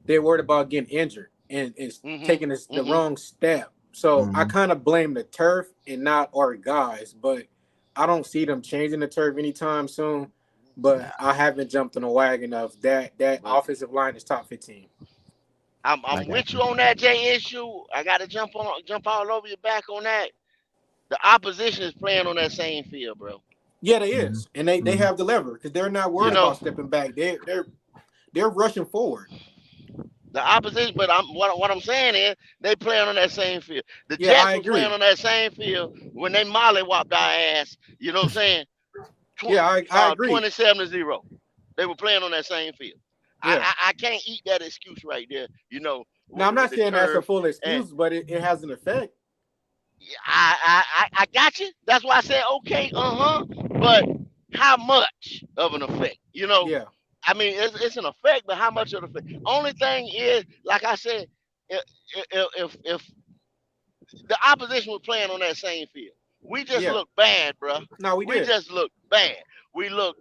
they're worried about getting injured and taking the wrong step. So I kind of blame the turf and not our guys, but I don't see them changing the turf anytime soon. But I haven't jumped on a wagon of that offensive line is top 15. I'm with you on that, Jay issue. I got to jump all over your back on that. The opposition is playing on that same field, bro. Yeah, they is, and they have the lever because they're not worried about stepping back. They're rushing forward. The opposition, but what I'm saying is they playing on that same field. The Yeah, Jets I were agree. playing on that same field when they mollywopped our ass. You know what I'm saying? Yeah, I agree. 27-0. They were playing on that same field. Yeah. I can't eat that excuse right there. You know. Now I'm not saying that's a full excuse, but it has an effect. I got you. That's why I said okay, but how much of an effect? You know. Yeah. I mean, it's an effect, but how much of an effect? Only thing is, like I said, if the opposition was playing on that same field, we just look bad, bro. No, we did. Just look bad. We look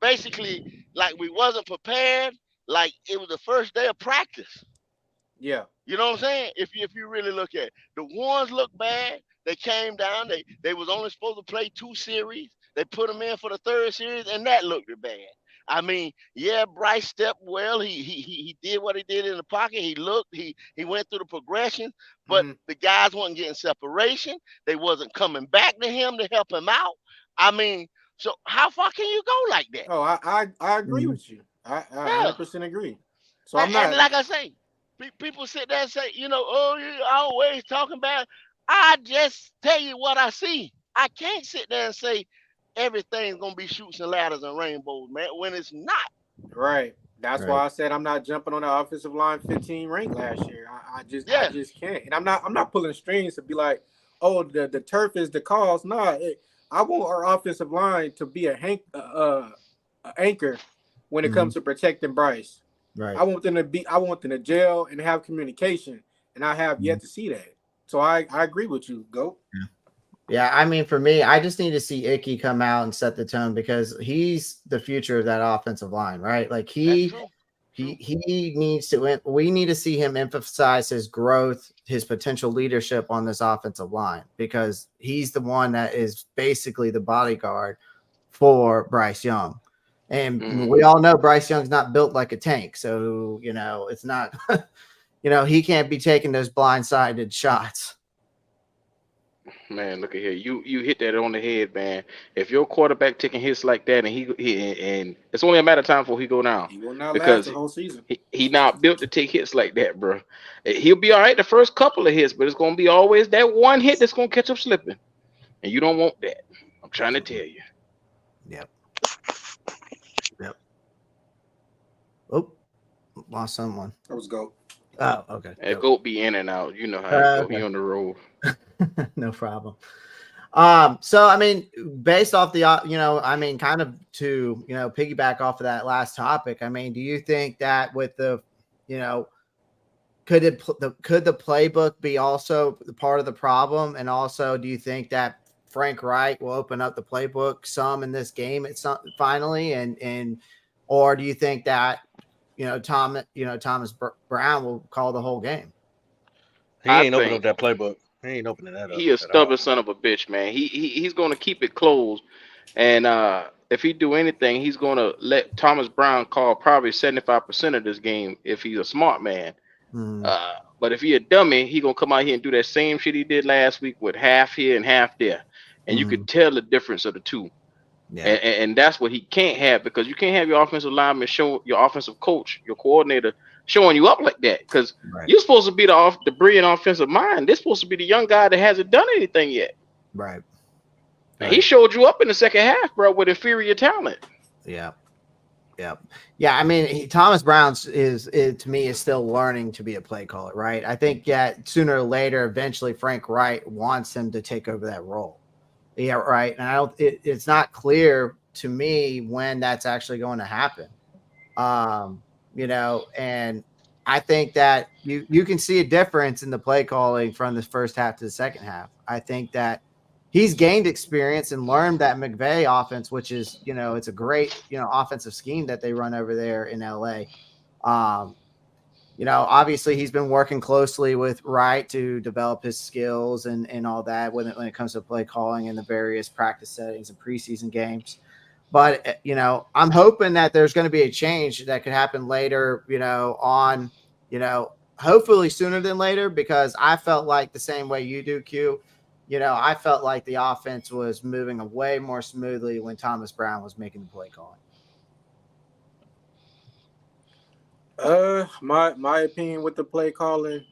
basically like we wasn't prepared. Like it was the first day of practice. Yeah. You know what I'm saying? If you really look at it. The ones look bad. They came down. They was only supposed to play 2 series. They put them in for the 3rd series, and that looked bad. I mean, yeah, Bryce stepped well. He did what he did in the pocket. He looked. He went through the progression, but the guys wasn't getting separation. They wasn't coming back to him to help him out. I mean, so how far can you go like that? Oh, I agree with you. I 100% agree. So I'm not. And like I say, people sit there and say, you know, oh, you're always talking about. I just tell you what I see. I can't sit there and say everything's gonna be shoots and ladders and rainbows, man, when it's not. Right. That's why I said I'm not jumping on the offensive line 15 ranked last year. I just can't. And I'm not pulling strings to be like, oh, the turf is the cause. Nah, I want our offensive line to be a anchor when it comes to protecting Bryce. Right. I want them to gel and have communication, and I have yet to see that. So I agree with you, Go. Yeah, I mean, for me, I just need to see Icky come out and set the tone because he's the future of that offensive line, right? Like he needs to. We need to see him emphasize his growth, his potential leadership on this offensive line because he's the one that is basically the bodyguard for Bryce Young, and we all know Bryce Young's not built like a tank, so you know it's not. You know he can't be taking those blindsided shots. Man, look at here. You hit that on the head, man. If your quarterback taking hits like that, and and it's only a matter of time before he go down. He will not last the whole season. He not built to take hits like that, bro. He'll be all right the first couple of hits, but it's gonna be always that one hit that's gonna catch him slipping, and you don't want that. I'm trying to tell you. Yep. Oh, lost someone. That was Go. Oh, okay. Go be in and out. You know how it go. He on the road. No problem. So I mean, based off the I mean, kind of to piggyback off of that last topic. I mean, do you think that with the could the playbook be also part of the problem? And also, do you think that Frank Wright will open up the playbook some in this game finally, or do you think that Thomas Brown will call the whole game? He ain't opening up that playbook. He ain't opening that up. He a stubborn son of a bitch, man. He's going to keep it closed, and if he do anything, he's going to let Thomas Brown call probably 75% of this game if he's a smart man. But if he a dummy, he gonna come out here and do that same shit he did last week with half here and half there, and you could tell the difference of the two. Yeah. And that's what he can't have, because you can't have your offensive lineman show your offensive coach, your coordinator showing you up like that, because Right. you're supposed to be the brilliant offensive mind. This supposed to be the young guy that hasn't done anything yet. Right. And he showed you up in the second half, bro, with inferior talent. Yeah. Yeah. Yeah. I mean, Thomas Brown's to me is still learning to be a play caller, right? I think sooner or later, eventually Frank Wright wants him to take over that role. Yeah. Right. And it's not clear to me when that's actually going to happen. And I think that you can see a difference in the play calling from the first half to the second half. I think that he's gained experience and learned that McVay offense, which is, it's a great, offensive scheme that they run over there in LA. Obviously he's been working closely with Wright to develop his skills and all that when it comes to play calling in the various practice settings and preseason games. But, I'm hoping that there's going to be a change that could happen later, hopefully sooner than later, because I felt like the same way you do, Q. I felt like the offense was moving way more smoothly when Thomas Brown was making the play calling. My opinion with the play calling,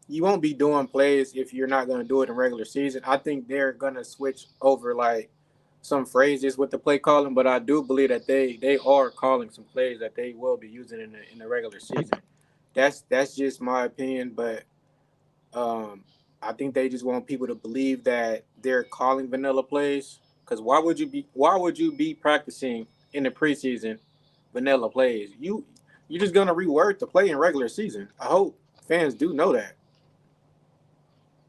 you won't be doing plays if you're not going to do it in regular season. I think they're going to switch over like some phrases with the play calling, but I do believe that they are calling some plays that they will be using in the regular season. That's just my opinion, but I think they just want people to believe that they're calling vanilla plays. Because why would you be practicing in the preseason vanilla plays? You're just gonna reword the play in regular season. I hope fans do know that.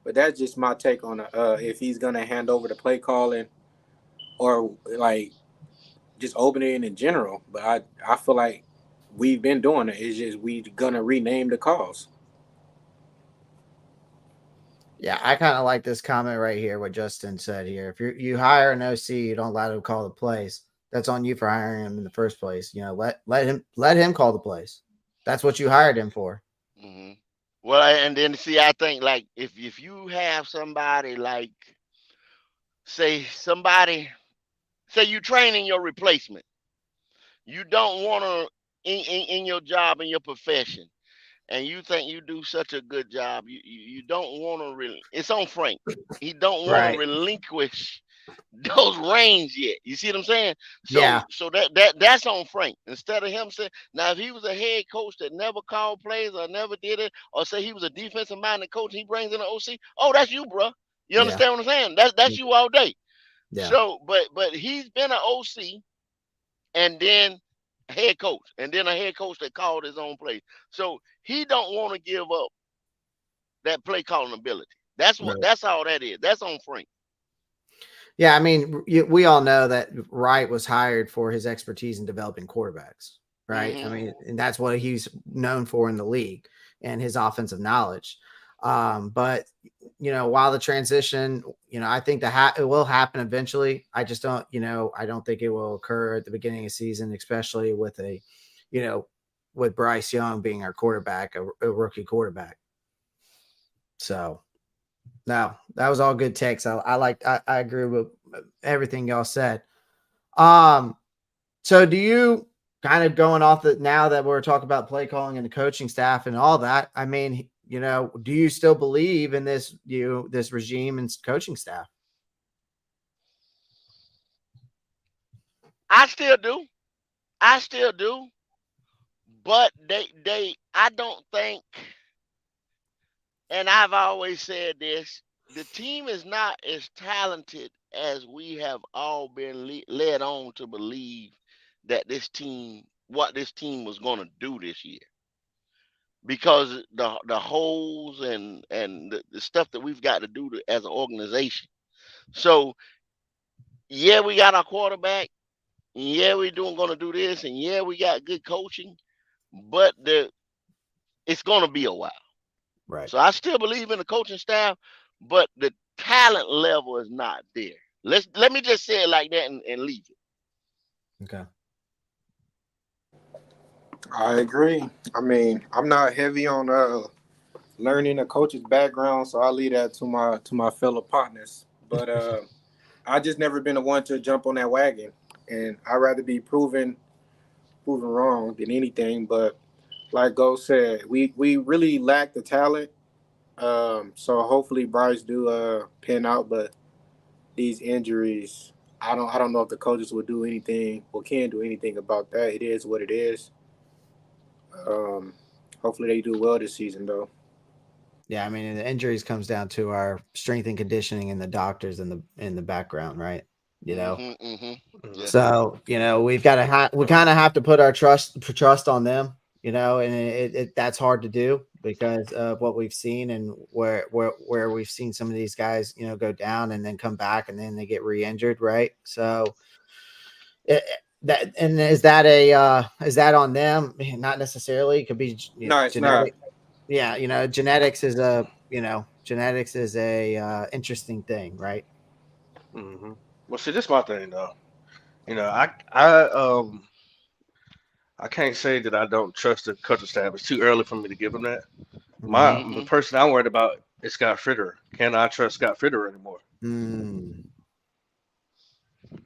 But that's just my take on if he's gonna hand over the play calling or like just opening in general. But I feel like we've been doing it. It's just we gonna rename the calls. Yeah, I kind of like this comment right here, what Justin said here. If you hire an OC, you don't let him call the plays. That's on you for hiring him in the first place. Let him call the plays. That's what you hired him for. Hmm. Well, and then see, I think like if you have somebody like say somebody say you training your replacement, you don't want to in your job in your profession, and you think you do such a good job, you don't want to it's on Frank. He don't want to Right. relinquish those reins yet. You see what I'm saying? Yeah. So that's on Frank. Instead of him saying, now if he was a head coach that never called plays or never did it, or say he was a defensive minded coach, he brings in an OC. Oh, that's you, bro. You Yeah. understand what I'm saying? That's you all day. Yeah. So, but he's been an OC and then head coach, and then a head coach that called his own plays. So he don't want to give up that play calling ability. That's what. Right. That's all that is. That's on Frank. Yeah. I mean, we all know that Wright was hired for his expertise in developing quarterbacks, right? I Hmm. mean, and that's what he's known for in the league and his offensive knowledge. But while the transition, I think it will happen eventually. I just don't, I don't think it will occur at the beginning of the season, especially with with Bryce Young being our quarterback, a rookie quarterback. So no, that was all good takes. I agree with everything y'all said. So do you kind of going off the now that we're talking about play calling and the coaching staff and all that? I mean, do you still believe in this this regime and coaching staff? I still do. I still do. But I don't think, and I've always said this, the team is not as talented as we have all been led on to believe that what this team was going to do this year. Because the holes and the stuff that we've got to do as an organization. So yeah, we got our quarterback. And yeah, we doing going to do this, and yeah, we got good coaching, but it's going to be a while. Right. So I still believe in the coaching staff, but the talent level is not there. Let me just say it like that and leave it. Okay. I agree. I mean, I'm not heavy on learning a coach's background, so I leave that to my fellow partners. But I just never been the one to jump on that wagon, and I'd rather be proven wrong than anything. But like Go said, we really lack the talent. So hopefully Bryce do pan out, but these injuries, I don't know if the coaches will do anything or can do anything about that. It is what it is. Um, Hopefully they do well this season though. Yeah, I mean, the injuries comes down to our strength and conditioning and the doctors in the background, right? You know, Yeah. so we've got to we kind of have to put our trust on them, and that's hard to do because of what we've seen and where we've seen some of these guys, go down and then come back and then they get re-injured, right? So is that on them? Not necessarily. It could be No, it's not. genetic. Yeah, genetics is a interesting thing, right? Mm-hmm. Well, see, this is my thing though. I can't say that I don't trust the coaching staff. It's too early for me to give them that. The person I'm worried about is Scott Fritter. Can I trust Scott Fritter anymore?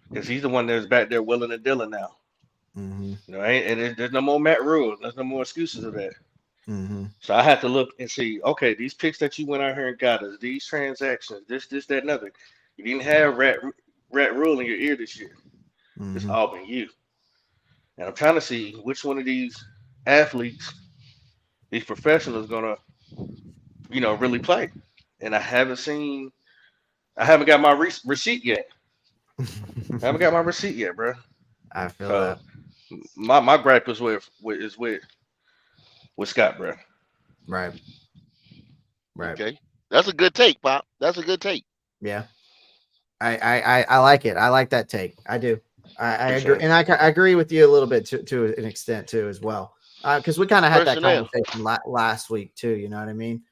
Because he's the one that's back there willing and dealing now. There's no more Matt Rule. There's no more excuses of that. So I have to look and see, okay, these picks that you went out here and got us, these transactions, this, that, and other. You didn't have Rat Rule in your ear this year. It's all been you. And I'm trying to see which one of these athletes, these professionals, gonna, really play. And I haven't got my receipt yet. I haven't got my receipt yet, bro. I feel that. My gripe is with Scott, bro. Right. Okay. That's a good take, Pop. That's a good take. Yeah. I like it. I like that take. I do. I agree, and I agree with you a little bit to an extent too as well, because we kind of had that conversation last week too. You know what I mean?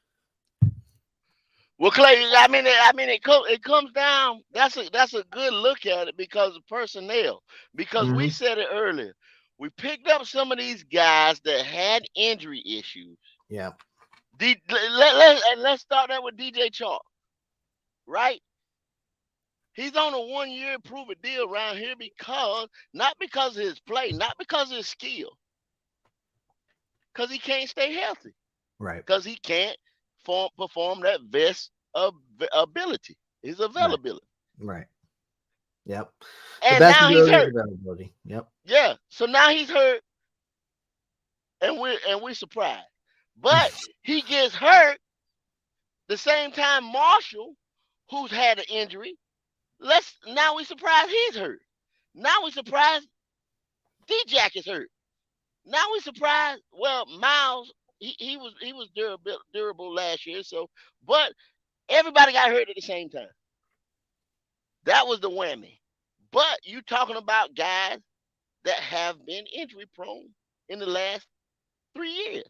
Well, Clay, I mean, it comes down. That's a good look at it because of personnel. Because we said it earlier, we picked up some of these guys that had injury issues. Yeah. Let's start that with DJ Chalk, right? He's on a 1-year prove-it deal around here not because of his play, not because of his skill, because he can't stay healthy. Right. Because he can't perform that best ability, his availability. Right. Yep. And now he's hurt. Availability. Yep. Yeah. So now he's hurt, and we're surprised. But he gets hurt the same time Marshall, who's had an injury, now we surprised he's hurt. Now we surprised D-Jack is hurt. Now we surprised. Well, Miles, he was durable last year. So, but everybody got hurt at the same time. That was the whammy. But you talking about guys that have been injury prone in the last 3 years.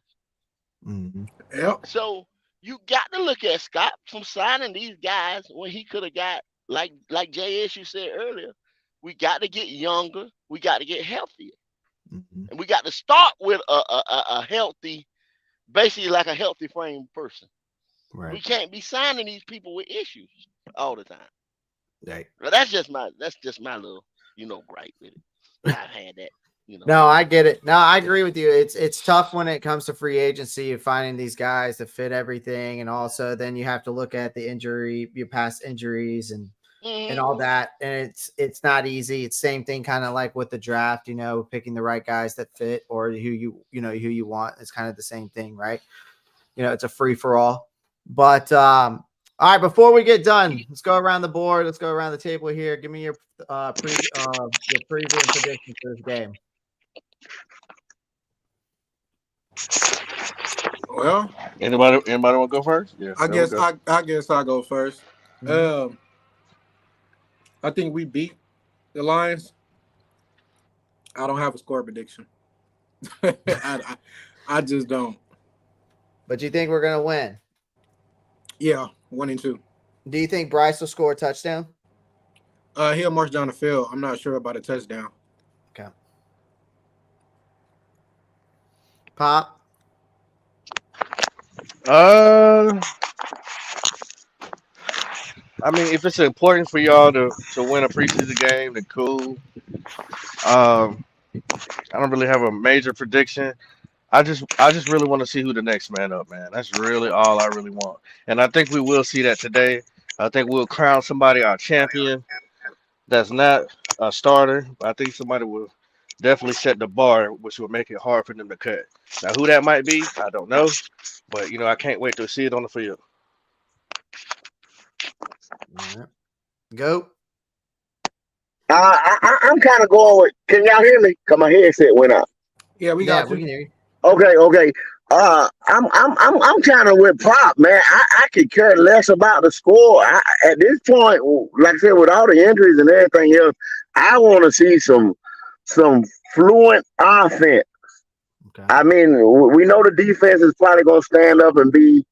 Yep. So you got to look at Scott from signing these guys when he could have got, like Jay Issue said earlier, we got to get younger. We got to get healthier. And we got to start with a healthy, basically like a healthy frame person. Right. We can't be signing these people with issues all the time. Right. But that's just my little, gripe with it. I've had that. No, I get it. No, I agree with you. It's tough when it comes to free agency of finding these guys that fit everything, and also then you have to look at the your past injuries and all that, and it's not easy. It's same thing, kind of like with the draft, picking the right guys that fit or who you want. It's kind of the same thing, right? It's a free for all. But all right, before we get done, let's go around the board. Let's go around the table here. Give me your preview and prediction for this game. Well, anybody want to go first? Yeah, I guess I'll go first. I think we beat the Lions. I don't have a score prediction. I just don't. But you think we're gonna win? Yeah, 1-2. Do you think Bryce will score a touchdown? He'll march down the field. I'm not sure about a touchdown. Okay. Pop. I mean, if it's important for y'all to win a preseason game, then cool. Um, I don't really have a major prediction. I just really want to see who the next man up, man. That's really all I really want. And I think we will see that today. I think we'll crown somebody our champion that's not a starter. But I think somebody will definitely set the bar, which will make it hard for them to cut. Now, who that might be, I don't know. But I can't wait to see it on the field. All right. Go. I'm kind of going with. Can y'all hear me? Cause my headset went out. Yeah, we Yeah, got we you. can hear you. Okay. I'm kind of with Pop, man. I could care less about the score. At this point, like I said, with all the injuries and everything else, I want to see some fluent offense. Okay. I mean, we know the defense is probably going to stand up and be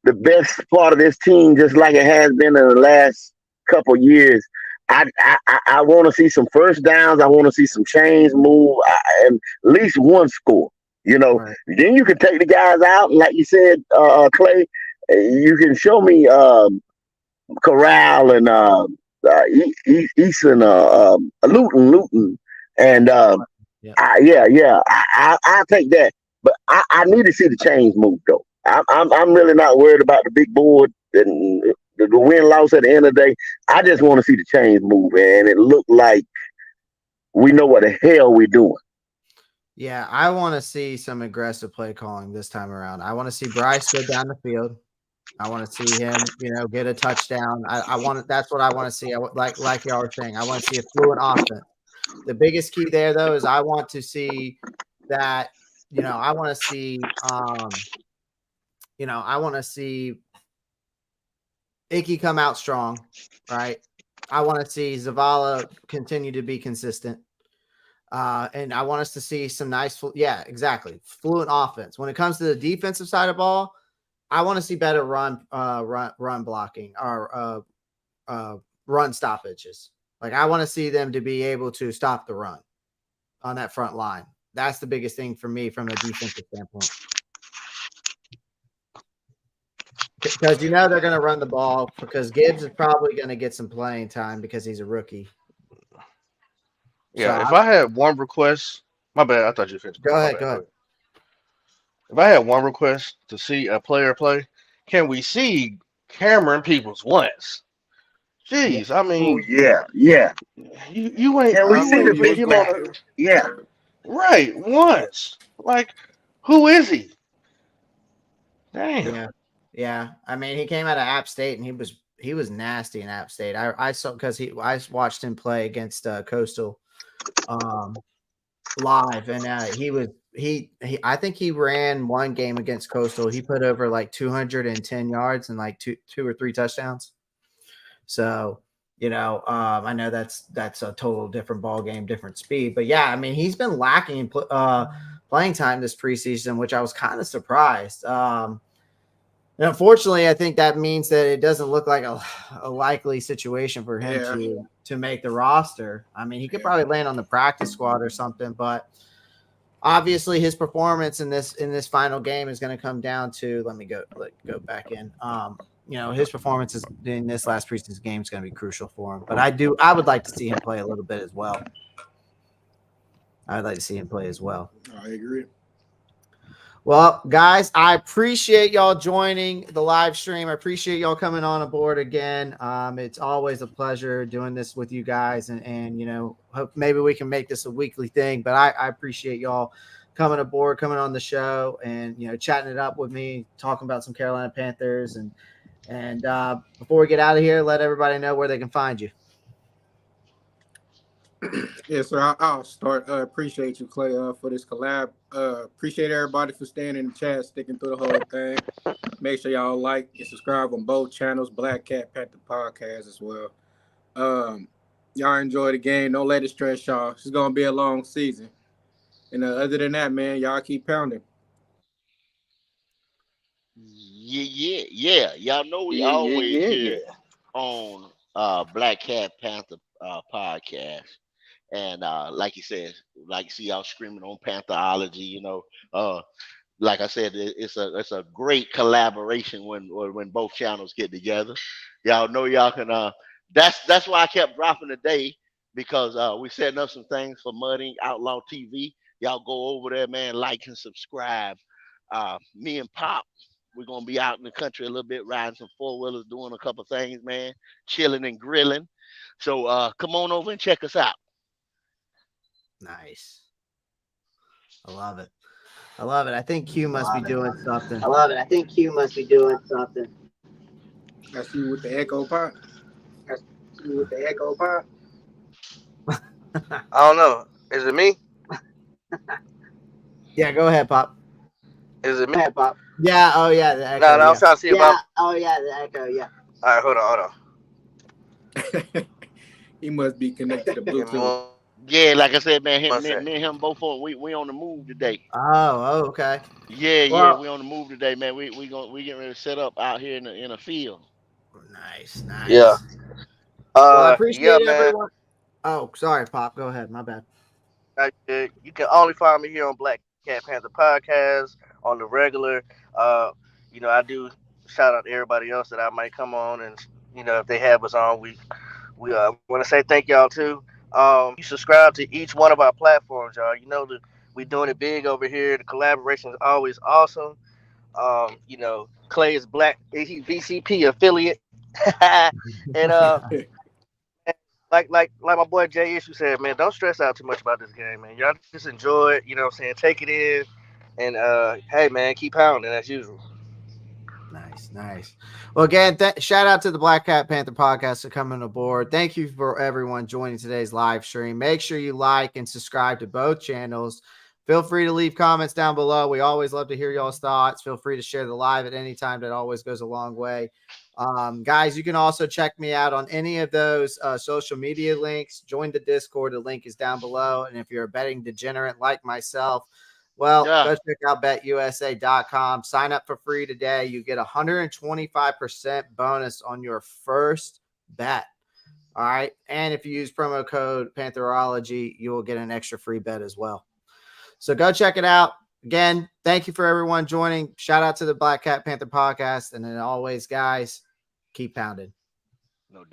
the best part of this team, just like it has been in the last couple years. I want to see some first downs. I want to see some chains move, and at least one score. Right. Then you can take the guys out, and like you said, Clay, you can show me Corral and Eason, Luton, and Yeah. I'll take that. But I need to see the chains move though. I'm really not worried about the big board and the win loss at the end of the day. I just want to see the chains move, and it looked like we know what the hell we're doing. Yeah, I want to see some aggressive play calling this time around. I want to see Bryce go down the field. I want to see him, get a touchdown. I want that's what I want to see. Like y'all were saying, I want to see a fluent offense. The biggest key there though is I want to see that, I want to see I want to see Icky come out strong, right? I want to see Zavala continue to be consistent. And I want us to see some nice, fluent offense. When it comes to the defensive side of the ball, I want to see better run blocking or run stoppages. Like I want to see them to be able to stop the run on that front line. That's the biggest thing for me from a defensive standpoint. Because they're going to run the ball because Gibbs is probably going to get some playing time because he's a rookie. Yeah, So if I had one request, my bad, I thought you finished. go My ahead. bad. Go ahead. If I had one request to see a player play, can we see Cameron Peoples once? Jeez, I Oh mean, yeah. you ain't Can we you see the ain't put big him on back? a Yeah. right once. Like, who is he? Damn. Yeah. I mean, he came out of App State and he was nasty in App State. I saw because I watched him play against Coastal live, and he I think he ran one game against Coastal. He put over like 210 yards and like two or three touchdowns. So I know that's a total different ball game, different speed. But yeah, I mean, he's been lacking in playing time this preseason, which I was kind of surprised. And unfortunately, I think that means that it doesn't look like a likely situation for him to make the roster. I mean, he could probably land on the practice squad or something, but obviously his performance in this final game is going to come down to let me go back in. His performance in this last preseason game is going to be crucial for him. But I would like to see him play a little bit as well. I'd like to see him play as well. I agree. Well, guys, I appreciate y'all joining the live stream. I appreciate y'all coming on aboard again. It's always a pleasure doing this with you guys, and hope maybe we can make this a weekly thing. But I appreciate y'all coming aboard, coming on the show, and chatting it up with me, talking about some Carolina Panthers. And before we get out of here, let everybody know where they can find you. Yeah, so I'll start. Appreciate you, Clay, for this collab. Appreciate everybody for staying in the chat, sticking through the whole thing. Make sure y'all like and subscribe on both channels, Black Cat Panther Podcast as well. Y'all enjoy the game. Don't let it stress y'all. It's gonna be a long season. And other than that, man, y'all keep pounding. Yeah. Y'all know we always here on Black Cat Panther podcast. And like you said, like you see y'all screaming on Pantherology, like I said, it's a great collaboration when both channels get together. Y'all know y'all can. That's why I kept dropping today because we setting up some things for Muddy Outlaw TV. Y'all go over there, man. Like and subscribe. Me and Pop, we're gonna be out in the country a little bit, riding some four wheelers, doing a couple things, man, chilling and grilling. So come on over and check us out. Nice. I love it. I love it. I think Q must be doing something. I love it. I think Q must be doing something. That's you with the echo pot. That's you with the echo pot. I don't know. Is it me? Yeah, go ahead, Pop. Is it me? Go ahead, Pop. Yeah. Oh, yeah. The echo. No, I was trying to see if I'm. Oh, yeah, the echo, yeah. All right, hold on. He must be connected to Give me Bluetooth. one Yeah, like I said, man, me second. and him both on. We on the move today. Oh, okay. Yeah, Well, we on the move today, man. We getting ready to set up out here in a field. nice. Yeah. Well, I Yeah, appreciate man. everyone. Oh, sorry, Pop. Go ahead. My bad. You can only find me here on Black Cat Panther Podcast on the regular. I do shout out to everybody else that I might come on, and if they have us on, we want to say thank y'all too. You subscribe to each one of our platforms, y'all. We doing it big over here. The collaboration is always awesome. Clay is Black VCP affiliate, and like my boy Jay Issue said, man, don't stress out too much about this game, man. Y'all just enjoy it, what I'm saying? Take it in, and hey, man, keep pounding as usual. Nice. Well, again, shout out to the Black Cat Panther Podcast for coming aboard. Thank you for everyone joining today's live stream. Make sure you like and subscribe to both channels. Feel free to leave comments down below. We always love to hear y'all's thoughts. Feel free to share the live at any time. That always goes a long way. Guys, you can also check me out on any of those social media links. Join the Discord. The link is down below. And if you're a betting degenerate like myself, well, go check out betusa.com. Sign up for free today. You get 125% bonus on your first bet. All right. And if you use promo code Pantherology, you will get an extra free bet as well. So go check it out. Again, thank you for everyone joining. Shout out to the Black Cat Panther Podcast. And then always, guys, keep pounding. No doubt.